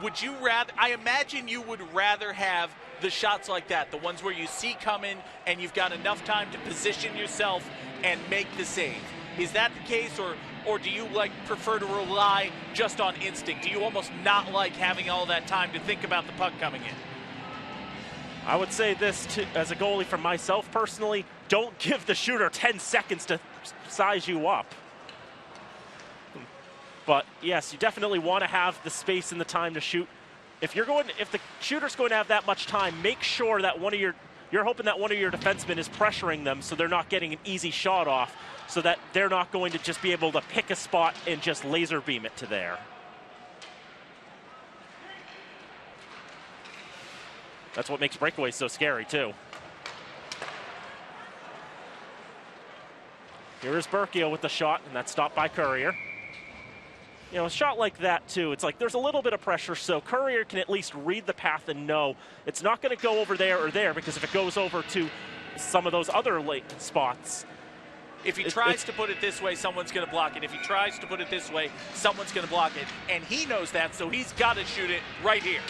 would you rather, I imagine you would rather have the shots like that, the ones where you see coming and you've got enough time to position yourself and make the save. Is that the case, or do you prefer to rely just on instinct? Do you almost not like having all that time to think about the puck coming in? I would say this as a goalie for myself personally, don't give the shooter 10 seconds to size you up. But yes, you definitely want to have the space and the time to shoot. If the shooter's going to have that much time, make sure that you're hoping that one of your defensemen is pressuring them so they're not getting an easy shot off, so that they're not going to just be able to pick a spot and just laser beam it to there. That's what makes breakaways so scary too. Here is Berkio with the shot, and that's stopped by Courier. You know, a shot like that too, it's like there's a little bit of pressure, so Courier can at least read the path and know it's not going to go over there or there, because if it goes over to some of those other late spots. If he tries to put it this way, someone's going to block it. If he tries to put it this way, someone's going to block it. And he knows that, so he's got to shoot it right here.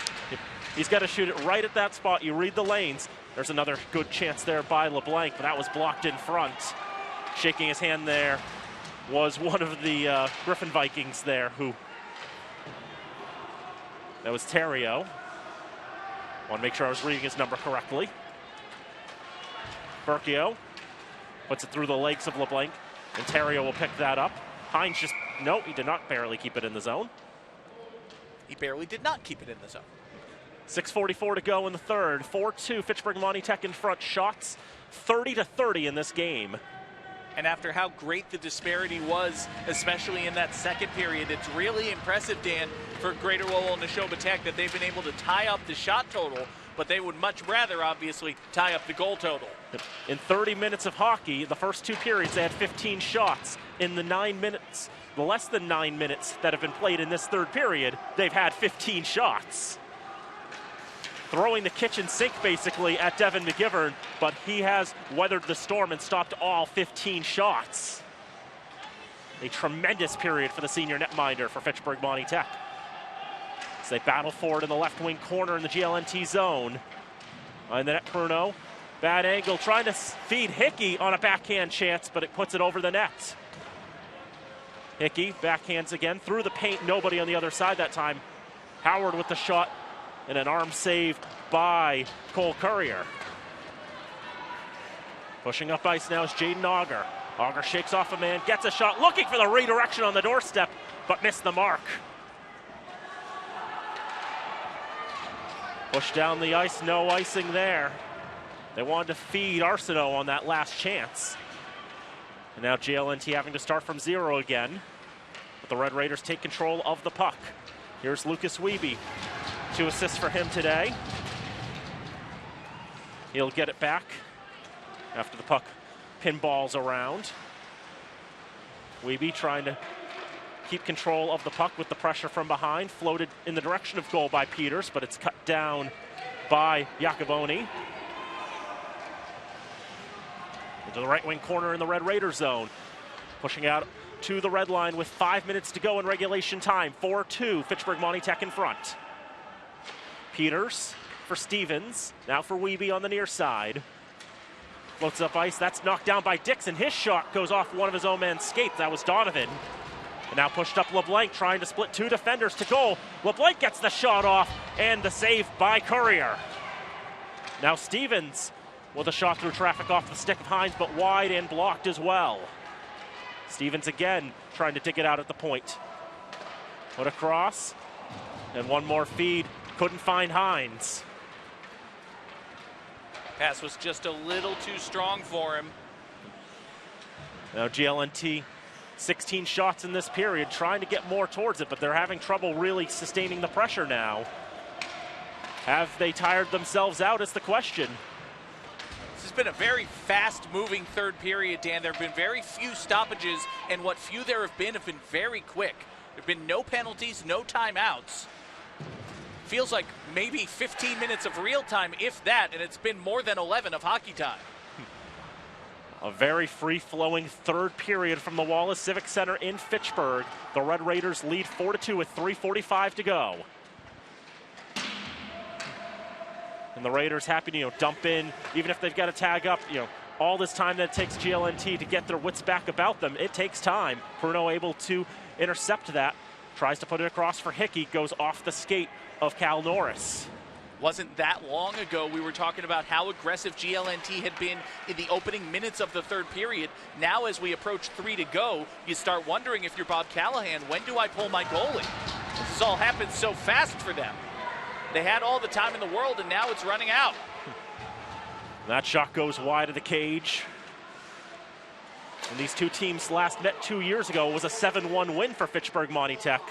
He's got to shoot it right at that spot. You read the lanes. There's another good chance there by LeBlanc, but that was blocked in front. Shaking his hand there was one of the Griffin Vikings there that was Terrio. Want to make sure I was reading his number correctly. Berkio puts it through the legs of LeBlanc, and Terrio will pick that up. Hines he did not barely keep it in the zone. He barely did not keep it in the zone. 6:44 to go in the third. 4-2 Fitchburg Monty Tech in front. Shots 30-30 in this game. And after how great the disparity was, especially in that second period, it's really impressive, Dan, for Greater Lowell and Nashoba Tech that they've been able to tie up the shot total but they would much rather, obviously, tie up the goal total. In 30 minutes of hockey, the first 2 periods, they had 15 shots. In the less than 9 minutes that have been played in this third period, they've had 15 shots. Throwing the kitchen sink, basically, at Devin McGivern, but he has weathered the storm and stopped all 15 shots. A tremendous period for the senior netminder for Fitchburg Monty Tech. As they battle forward in the left wing corner in the GLNT zone. And then at Pruno, bad angle, trying to feed Hickey on a backhand chance, but it puts it over the net. Hickey backhands again through the paint, nobody on the other side that time. Howard with the shot. And an arm save by Cole Currier. Pushing up ice now is Jaden Auger. Auger shakes off a man, gets a shot, looking for the redirection on the doorstep, but missed the mark. Push down the ice, no icing there. They wanted to feed Arsenault on that last chance. And now GLNT having to start from 0 again. But the Red Raiders take control of the puck. Here's Lucas Wiebe. 2 assists for him today. He'll get it back after the puck pinballs around. Wiebe trying to keep control of the puck with the pressure from behind. Floated in the direction of goal by Peters, but it's cut down by Iacoboni. Into the right wing corner in the Red Raider zone. Pushing out to the red line with 5 minutes to go in regulation time. 4-2, Fitchburg Monty Tech in front. Peters for Stevens, now for Wiebe on the near side. Floats up ice, that's knocked down by Dixon. His shot goes off one of his own man's skates, that was Donovan. And now pushed up LeBlanc, trying to split 2 defenders to goal. LeBlanc gets the shot off, and the save by Currier. Now Stevens with a shot through traffic off the stick of Hines, but wide and blocked as well. Stevens again trying to dig it out at the point. Put across, and one more feed. Couldn't find Hines. Pass was just a little too strong for him. Now GLNT, 16 shots in this period, trying to get more towards it, but they're having trouble really sustaining the pressure now. Have they tired themselves out is the question. This has been a very fast-moving third period, Dan. There have been very few stoppages, and what few there have been very quick. There have been no penalties, no timeouts. Feels like maybe 15 minutes of real time, if that, and it's been more than 11 of hockey time. A very free-flowing third period from the Wallace Civic Center in Fitchburg. The Red Raiders lead 4-2 with 3:45 to go. And the Raiders happy to, dump in, even if they've got to tag up, all this time that it takes GLNT to get their wits back about them. It takes time. Pruno able to intercept that. Tries to put it across for Hickey, goes off the skate of Cal Norris. Wasn't that long ago we were talking about how aggressive GLNT had been in the opening minutes of the third period. Now as we approach 3 to go, you start wondering if you're Bob Callahan, when do I pull my goalie? This has all happened so fast for them. They had all the time in the world, and now it's running out. That shot goes wide of the cage. And these two teams last met 2 years ago. It was a 7-1 win for Fitchburg Monty Tech.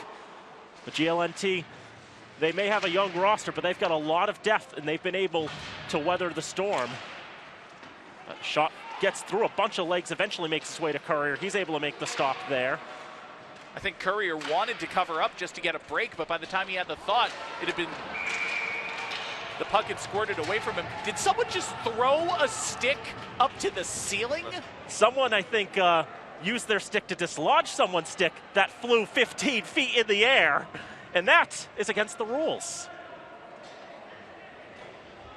The GLNT, they may have a young roster, but they've got a lot of depth, and they've been able to weather the storm. That shot gets through a bunch of legs, eventually makes its way to Currier. He's able to make the stop there. I think Currier wanted to cover up just to get a break, but by the time he had the thought, it had been... the puck had squirted away from him. Did someone just throw a stick up to the ceiling? Someone, I think, used their stick to dislodge someone's stick that flew 15 feet in the air, and that is against the rules.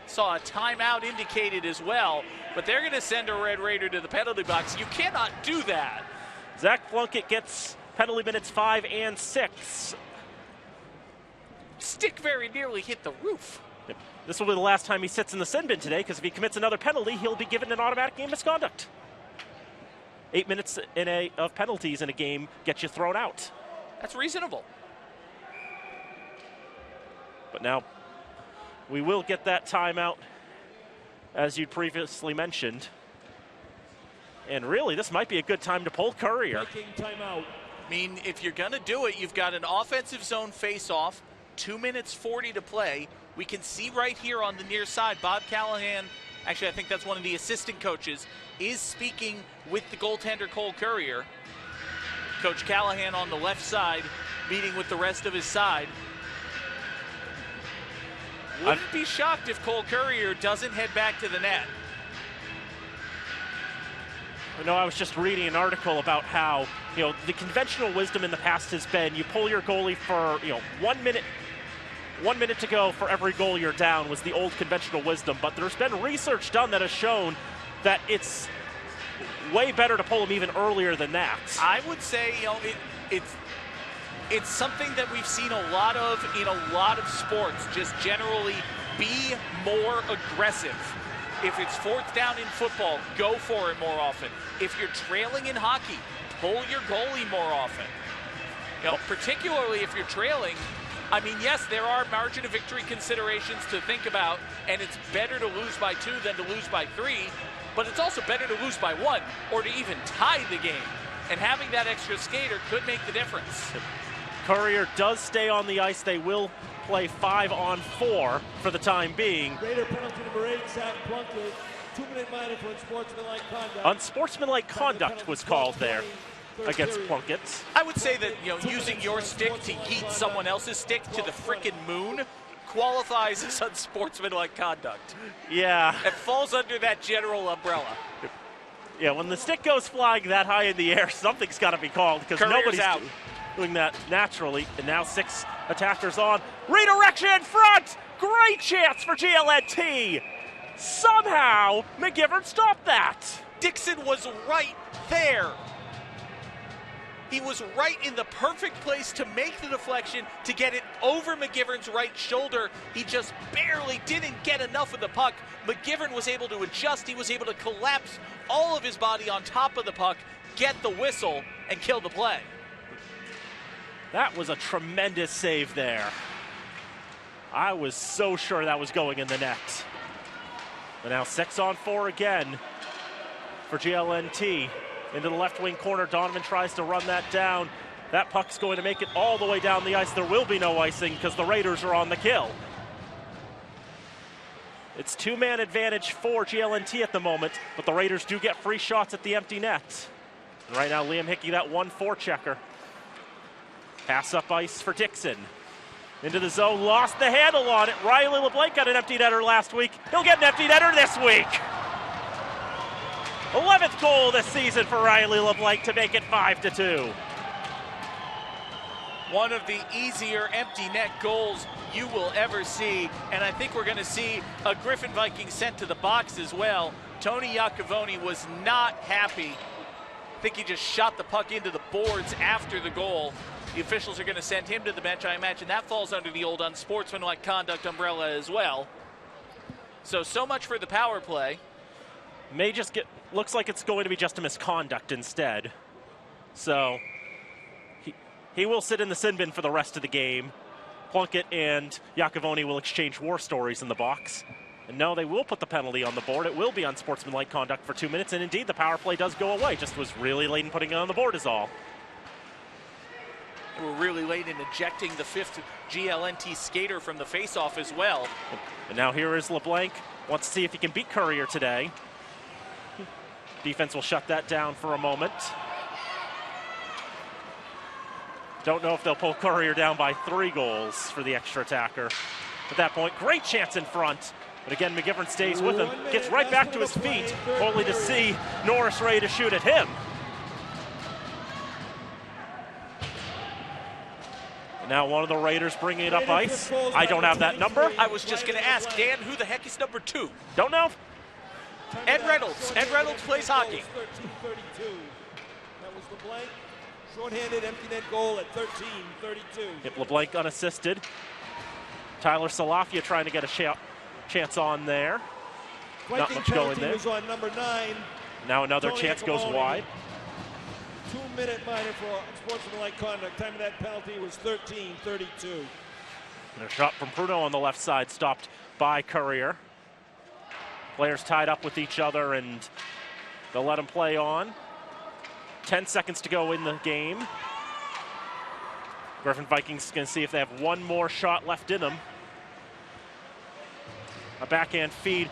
Saw a timeout indicated as well, but they're going to send a Red Raider to the penalty box. You cannot do that. Zach Plunkett gets penalty minutes 5 and 6. Stick very nearly hit the roof. Yep. This will be the last time he sits in the sin bin today, because if he commits another penalty, he'll be given an automatic game misconduct. 8 minutes of penalties in a game get you thrown out. That's reasonable. But now we will get that timeout, as you'd previously mentioned. And really, this might be a good time to pull Currier. Taking timeout. I mean, if you're going to do it, you've got an offensive zone face-off. 2 minutes 40 to play. We can see right here on the near side, Bob Callahan, actually I think that's one of the assistant coaches, is speaking with the goaltender Cole Currier. Coach Callahan on the left side, meeting with the rest of his side. Wouldn't be shocked if Cole Currier doesn't head back to the net. I was just reading an article about how, the conventional wisdom in the past has been you pull your goalie for, 1 minute. 1 minute to go for every goal you're down was the old conventional wisdom, but there's been research done that has shown that it's way better to pull him even earlier than that. I would say, it's something that we've seen a lot of in a lot of sports, just generally be more aggressive. If it's fourth down in football, go for it more often. If you're trailing in hockey, pull your goalie more often. Particularly if you're trailing, I mean, yes, there are margin of victory considerations to think about, and it's better to lose by 2 than to lose by 3, but it's also better to lose by 1 or to even tie the game. And having that extra skater could make the difference. Currier does stay on the ice. They will play 5-on-4 for the time being. Raider penalty number 8, Zach Plunkett. 2-minute minor for unsportsmanlike conduct. Unsportsmanlike conduct was called there against Plunkett. I would say that, using your stick to yeet someone else's stick to the frickin' moon qualifies as unsportsmanlike conduct. Yeah. It falls under that general umbrella. Yeah, when the stick goes flying that high in the air, something's got to be called because nobody's out. Doing that naturally. And now 6 attackers on. Redirection in front! Great chance for GLNT! Somehow, McGivern stopped that. Dixon was right there. He was right in the perfect place to make the deflection, to get it over McGivern's right shoulder. He just barely didn't get enough of the puck. McGivern was able to adjust. He was able to collapse all of his body on top of the puck, get the whistle, and kill the play. That was a tremendous save there. I was so sure that was going in the net. But now 6-on-4 again for GLNT. Into the left wing corner, Donovan tries to run that down. That puck's going to make it all the way down the ice. There will be no icing because the Raiders are on the kill. It's 2-man advantage for GLNT at the moment, but the Raiders do get free shots at the empty net. And right now, Liam Hickey, that 1-4 checker. Pass up ice for Dixon. Into the zone, lost the handle on it. Riley LeBlanc got an empty netter last week. He'll get an empty netter this week. 11th goal this season for Riley LeBlanc to make it 5-2. One of the easier empty net goals you will ever see, and I think we're going to see a Griffin Viking sent to the box as well. Tony Iacovoni was not happy. I think he just shot the puck into the boards after the goal. The officials are going to send him to the bench. I imagine that falls under the old unsportsmanlike conduct umbrella as well. So much for the power play. May just get, looks like it's going to be just a misconduct instead. So he will sit in the sin bin for the rest of the game. Plunkett and Iacovoni will exchange war stories in the box. And no, they will put the penalty on the board. It will be unsportsmanlike conduct for 2 minutes, and indeed the power play does go away. Just was really late in putting it on the board is all. We're really late in ejecting the 5th GLNT skater from the faceoff as well. And now here is LeBlanc. Wants to see if he can beat Currier today. Defense will shut that down for a moment. Don't know if they'll pull Currier down by 3 goals for the extra attacker. At that point, great chance in front. But again, McGivern stays with him, gets right back to his feet, only to see Norris ready to shoot at him. And now one of the Raiders bringing it up ice. I don't have that number. I was just going to ask, Dan, who the heck is number 2? Don't know. Ed Reynolds. Ed Reynolds plays hockey. 13-32. That was LeBlanc. Short-handed empty net goal at 13-32. If LeBlanc unassisted. Tyler Salafia trying to get a chance on there. Not much going there. Was on number 9. Now another chance goes wide. 2-minute minor for unsportsmanlike conduct. Time of that penalty was 13-32. And a shot from Bruno on the left side, stopped by Currier. Players tied up with each other, and they'll let him play on. 10 seconds to go in the game. Griffin Vikings going to see if they have one more shot left in them. A backhand feed,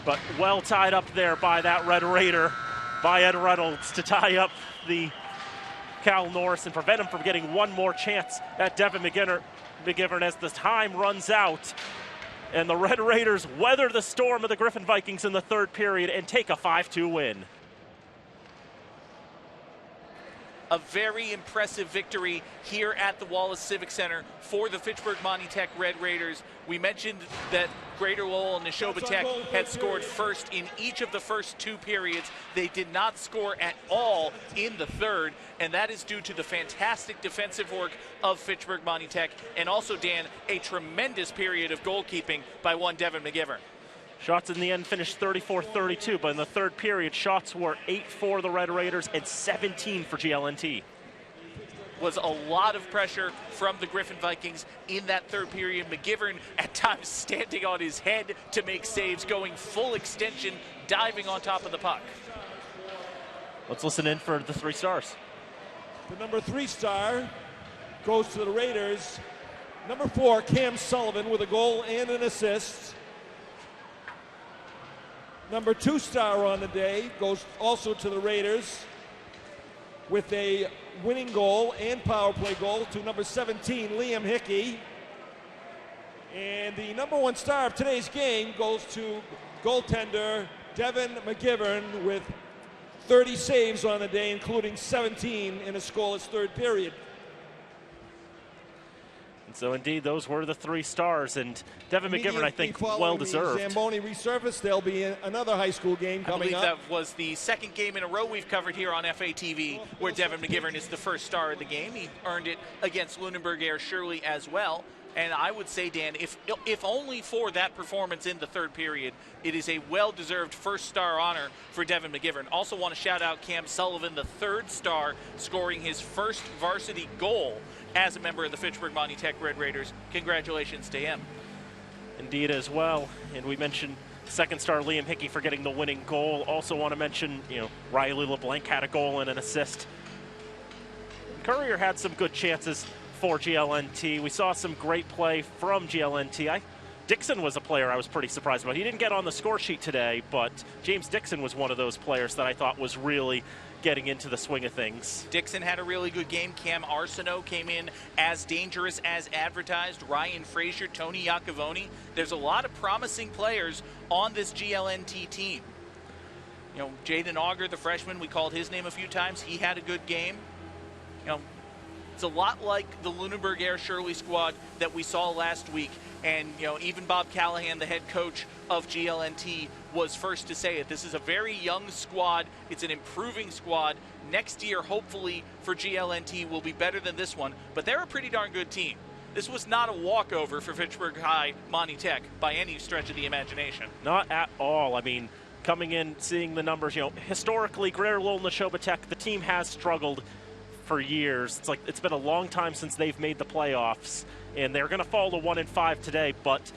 but well tied up there by that Red Raider, by Ed Reynolds, to tie up the Cal Norris and prevent him from getting one more chance at Devin McGivern as the time runs out. And the Red Raiders weather the storm of the Griffin Vikings in the third period and take a 5-2 win. A very impressive victory here at the Wallace Civic Center for the Fitchburg Monty Tech Red Raiders. We mentioned that Greater Lowell and Nashoba Tech had scored first in each of the first two periods. They did not score at all in the third, and that is due to the fantastic defensive work of Fitchburg Monty Tech, and also, Dan, a tremendous period of goalkeeping by one Devin McGivern. Shots in the end finished 34-32, but in the third period, shots were 8 for the Red Raiders and 17 for GLNT. Was a lot of pressure from the Griffin Vikings in that third period. McGivern at times standing on his head to make saves, going full extension, diving on top of the puck. Let's listen in for the 3 stars. The number 3 star goes to the Raiders. Number 4, Cam Sullivan, with a goal and an assist. Number 2 star on the day goes also to the Raiders with a winning goal and power play goal to number 17, Liam Hickey. And the number 1 star of today's game goes to goaltender Devin McGivern with 30 saves on the day, including 17 in a scoreless third period. And so indeed, those were the 3 stars, and Devin McGivern, I think, well-deserved. Zamboni resurfaced. There'll be another high school game coming up. I believe that was the second game in a row we've covered here on FATV where Devin McGivern is the first star of the game. He earned it against Lunenburg Air Shirley as well. And I would say, Dan, if only for that performance in the third period, it is a well-deserved first star honor for Devin McGivern. Also want to shout out Cam Sullivan, the 3rd star, scoring his first varsity goal as a member of the Fitchburg Monty Tech Red Raiders. Congratulations to him. Indeed as well. And we mentioned 2nd star Liam Hickey for getting the winning goal. Also want to mention, Riley LeBlanc had a goal and an assist. Courier had some good chances for GLNT. We saw some great play from GLNT. Dixon was a player I was pretty surprised about. He didn't get on the score sheet today, but James Dixon was one of those players that I thought was really getting into the swing of things. Dixon had a really good game. Cam Arsenault came in as dangerous as advertised. Ryan Frazier, Tony Iacovoni. There's a lot of promising players on this GLNT team. Jaden Auger, the freshman, we called his name a few times. He had a good game. It's a lot like the Lunenburg Air Shirley squad that we saw last week. And, even Bob Callahan, the head coach of GLNT, was first to say it. This is a very young squad. It's an improving squad. Next year, hopefully, for GLNT will be better than this one. But they're a pretty darn good team. This was not a walkover for Fitchburg High Monty Tech by any stretch of the imagination. Not at all. I mean, coming in, seeing the numbers, historically, Greater Lowell, Nashoba Tech, the team has struggled for years. It's been a long time since they've made the playoffs, and they're going to fall to 1-5 today, but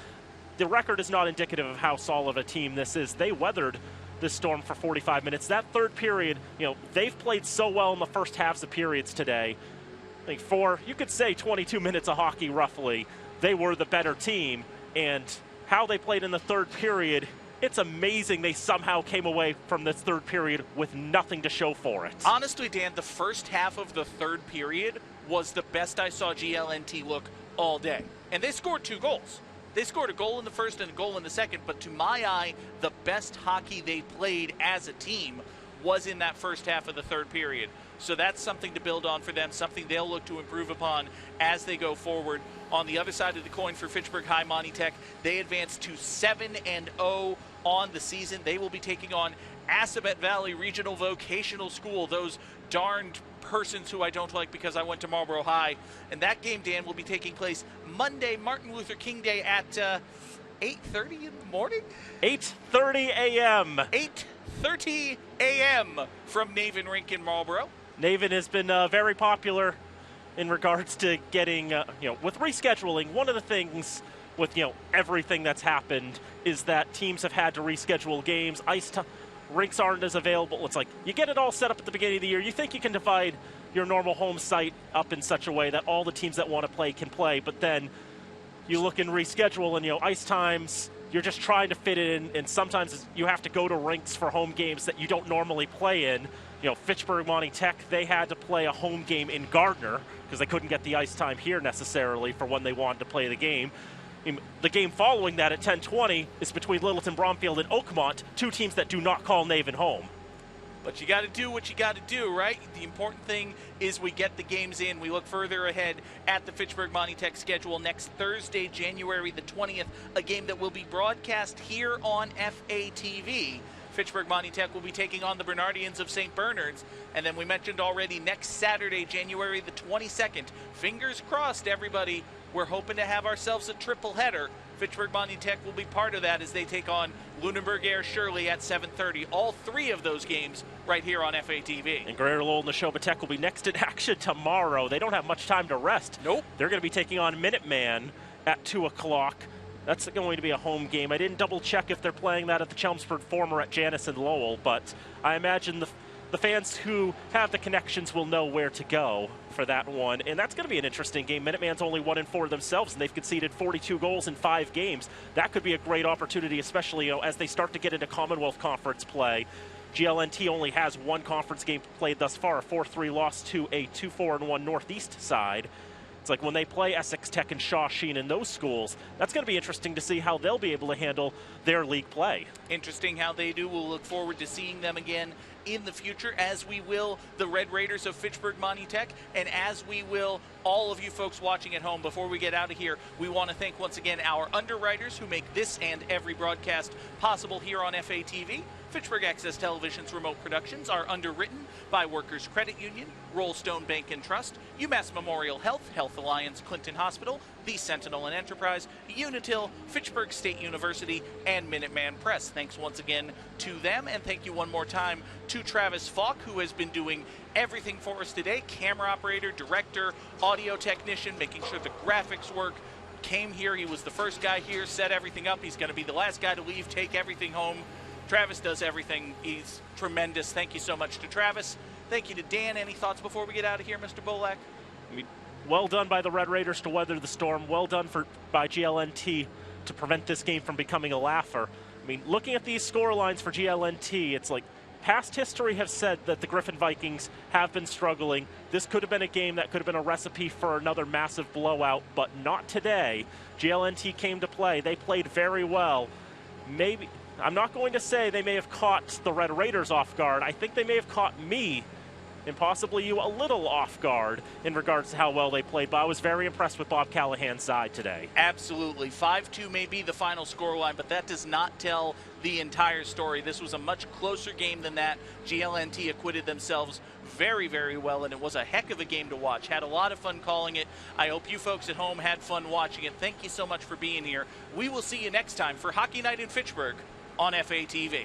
the record is not indicative of how solid a team this is. They weathered this storm for 45 minutes. That third period, they've played so well in the first halves of periods today. I think for, you could say, 22 minutes of hockey roughly, they were the better team, and how they played in the third period, it's amazing they somehow came away from this third period with nothing to show for it. Honestly, Dan, the first half of the third period was the best I saw GLNT look all day. And they scored 2 goals. They scored a goal in the first and a goal in the second, but to my eye, the best hockey they played as a team was in that first half of the third period. So that's something to build on for them, something they'll look to improve upon as they go forward. On the other side of the coin for Fitchburg High Monty Tech, they advanced to 7-0 on the season. They will be taking on Assabet Valley Regional Vocational School, those darned persons who I don't like because I went to Marlboro High. And that game, Dan, will be taking place Monday, Martin Luther King Day at 8:30 in the morning? 8:30 a.m. 8:30 a.m. from Naven Rink in Marlboro. Naven has been very popular in regards to getting, with rescheduling. One of the things with, everything that's happened is that teams have had to reschedule games. Rinks aren't as available. It's like you get it all set up at the beginning of the year. You think you can divide your normal home site up in such a way that all the teams that want to play can play. But then you look and reschedule, and ice times, you're just trying to fit it in, and sometimes you have to go to rinks for home games that you don't normally play in. Fitchburg, Monty Tech, they had to play a home game in Gardner because they couldn't get the ice time here necessarily for when they wanted to play the game. The game following that at 10:20 is between Littleton, Bromfield, and Oakmont, two teams that do not call Naven home. But you got to do what you got to do, right? The important thing is we get the games in. We look further ahead at the Fitchburg Monty Tech schedule next Thursday, January the 20th, a game that will be broadcast here on FATV. Fitchburg Monty Tech will be taking on the Bernardians of St. Bernard's. And then we mentioned already next Saturday, January the 22nd. Fingers crossed, everybody. We're hoping to have ourselves a triple header. Fitchburg Monty Tech will be part of that as they take on Lunenburg Air Shirley at 7:30. All three of those games right here on FATV. And Greater Lowell Nashoba Tech will be next in action tomorrow. They don't have much time to rest. Nope. They're going to be taking on Minuteman at 2 o'clock. That's going to be a home game. I didn't double check if they're playing that at the Chelmsford Former at Janus and Lowell, but I imagine the fans who have the connections will know where to go for that one. And that's going to be an interesting game. Minuteman's only 1-4 themselves, and they've conceded 42 goals in 5 games. That could be a great opportunity, especially as they start to get into Commonwealth Conference play. GLNT only has one conference game played thus far, a 4-3 loss to a 2-4-1 Northeast side. It's like when they play Essex Tech and Shawsheen in those schools, that's going to be interesting to see how they'll be able to handle their league play. Interesting how they do. We'll look forward to seeing them again in the future, as we will the Red Raiders of Fitchburg Monty Tech, and as we will all of you folks watching at home. Before we get out of here, we want to thank once again our underwriters who make this and every broadcast possible here on FATV. Fitchburg Access Television's remote productions are underwritten by Workers Credit Union, Rollstone Bank and Trust, UMass Memorial Health, Health Alliance Clinton Hospital, The Sentinel and Enterprise, Unitil, Fitchburg State University, and Minuteman Press. Thanks once again to them, and thank you one more time to Travis Falk, who has been doing everything for us today. Camera operator, director, audio technician, making sure the graphics work. Came here, he was the first guy here, set everything up. He's going to be the last guy to leave, take everything home. Travis does everything. He's tremendous. Thank you so much to Travis. Thank you to Dan. Any thoughts before we get out of here, Mr. Bolak? Well done by the Red Raiders to weather the storm. Well done by GLNT to prevent this game from becoming a laugher. Looking at these score lines for GLNT, it's like past history have said that the Griffin Vikings have been struggling. This could have been a game that could have been a recipe for another massive blowout, but not today. GLNT came to play. They played very well. Maybe, I'm not going to say they may have caught the Red Raiders off guard. I think they may have caught me and possibly you a little off guard in regards to how well they played, but I was very impressed with Bob Callahan's side today. Absolutely. 5-2 may be the final scoreline, but that does not tell the entire story. This was a much closer game than that. GLNT acquitted themselves very, very well, and it was a heck of a game to watch. Had a lot of fun calling it. I hope you folks at home had fun watching it. Thank you so much for being here. We will see you next time for Hockey Night in Fitchburg on FATV.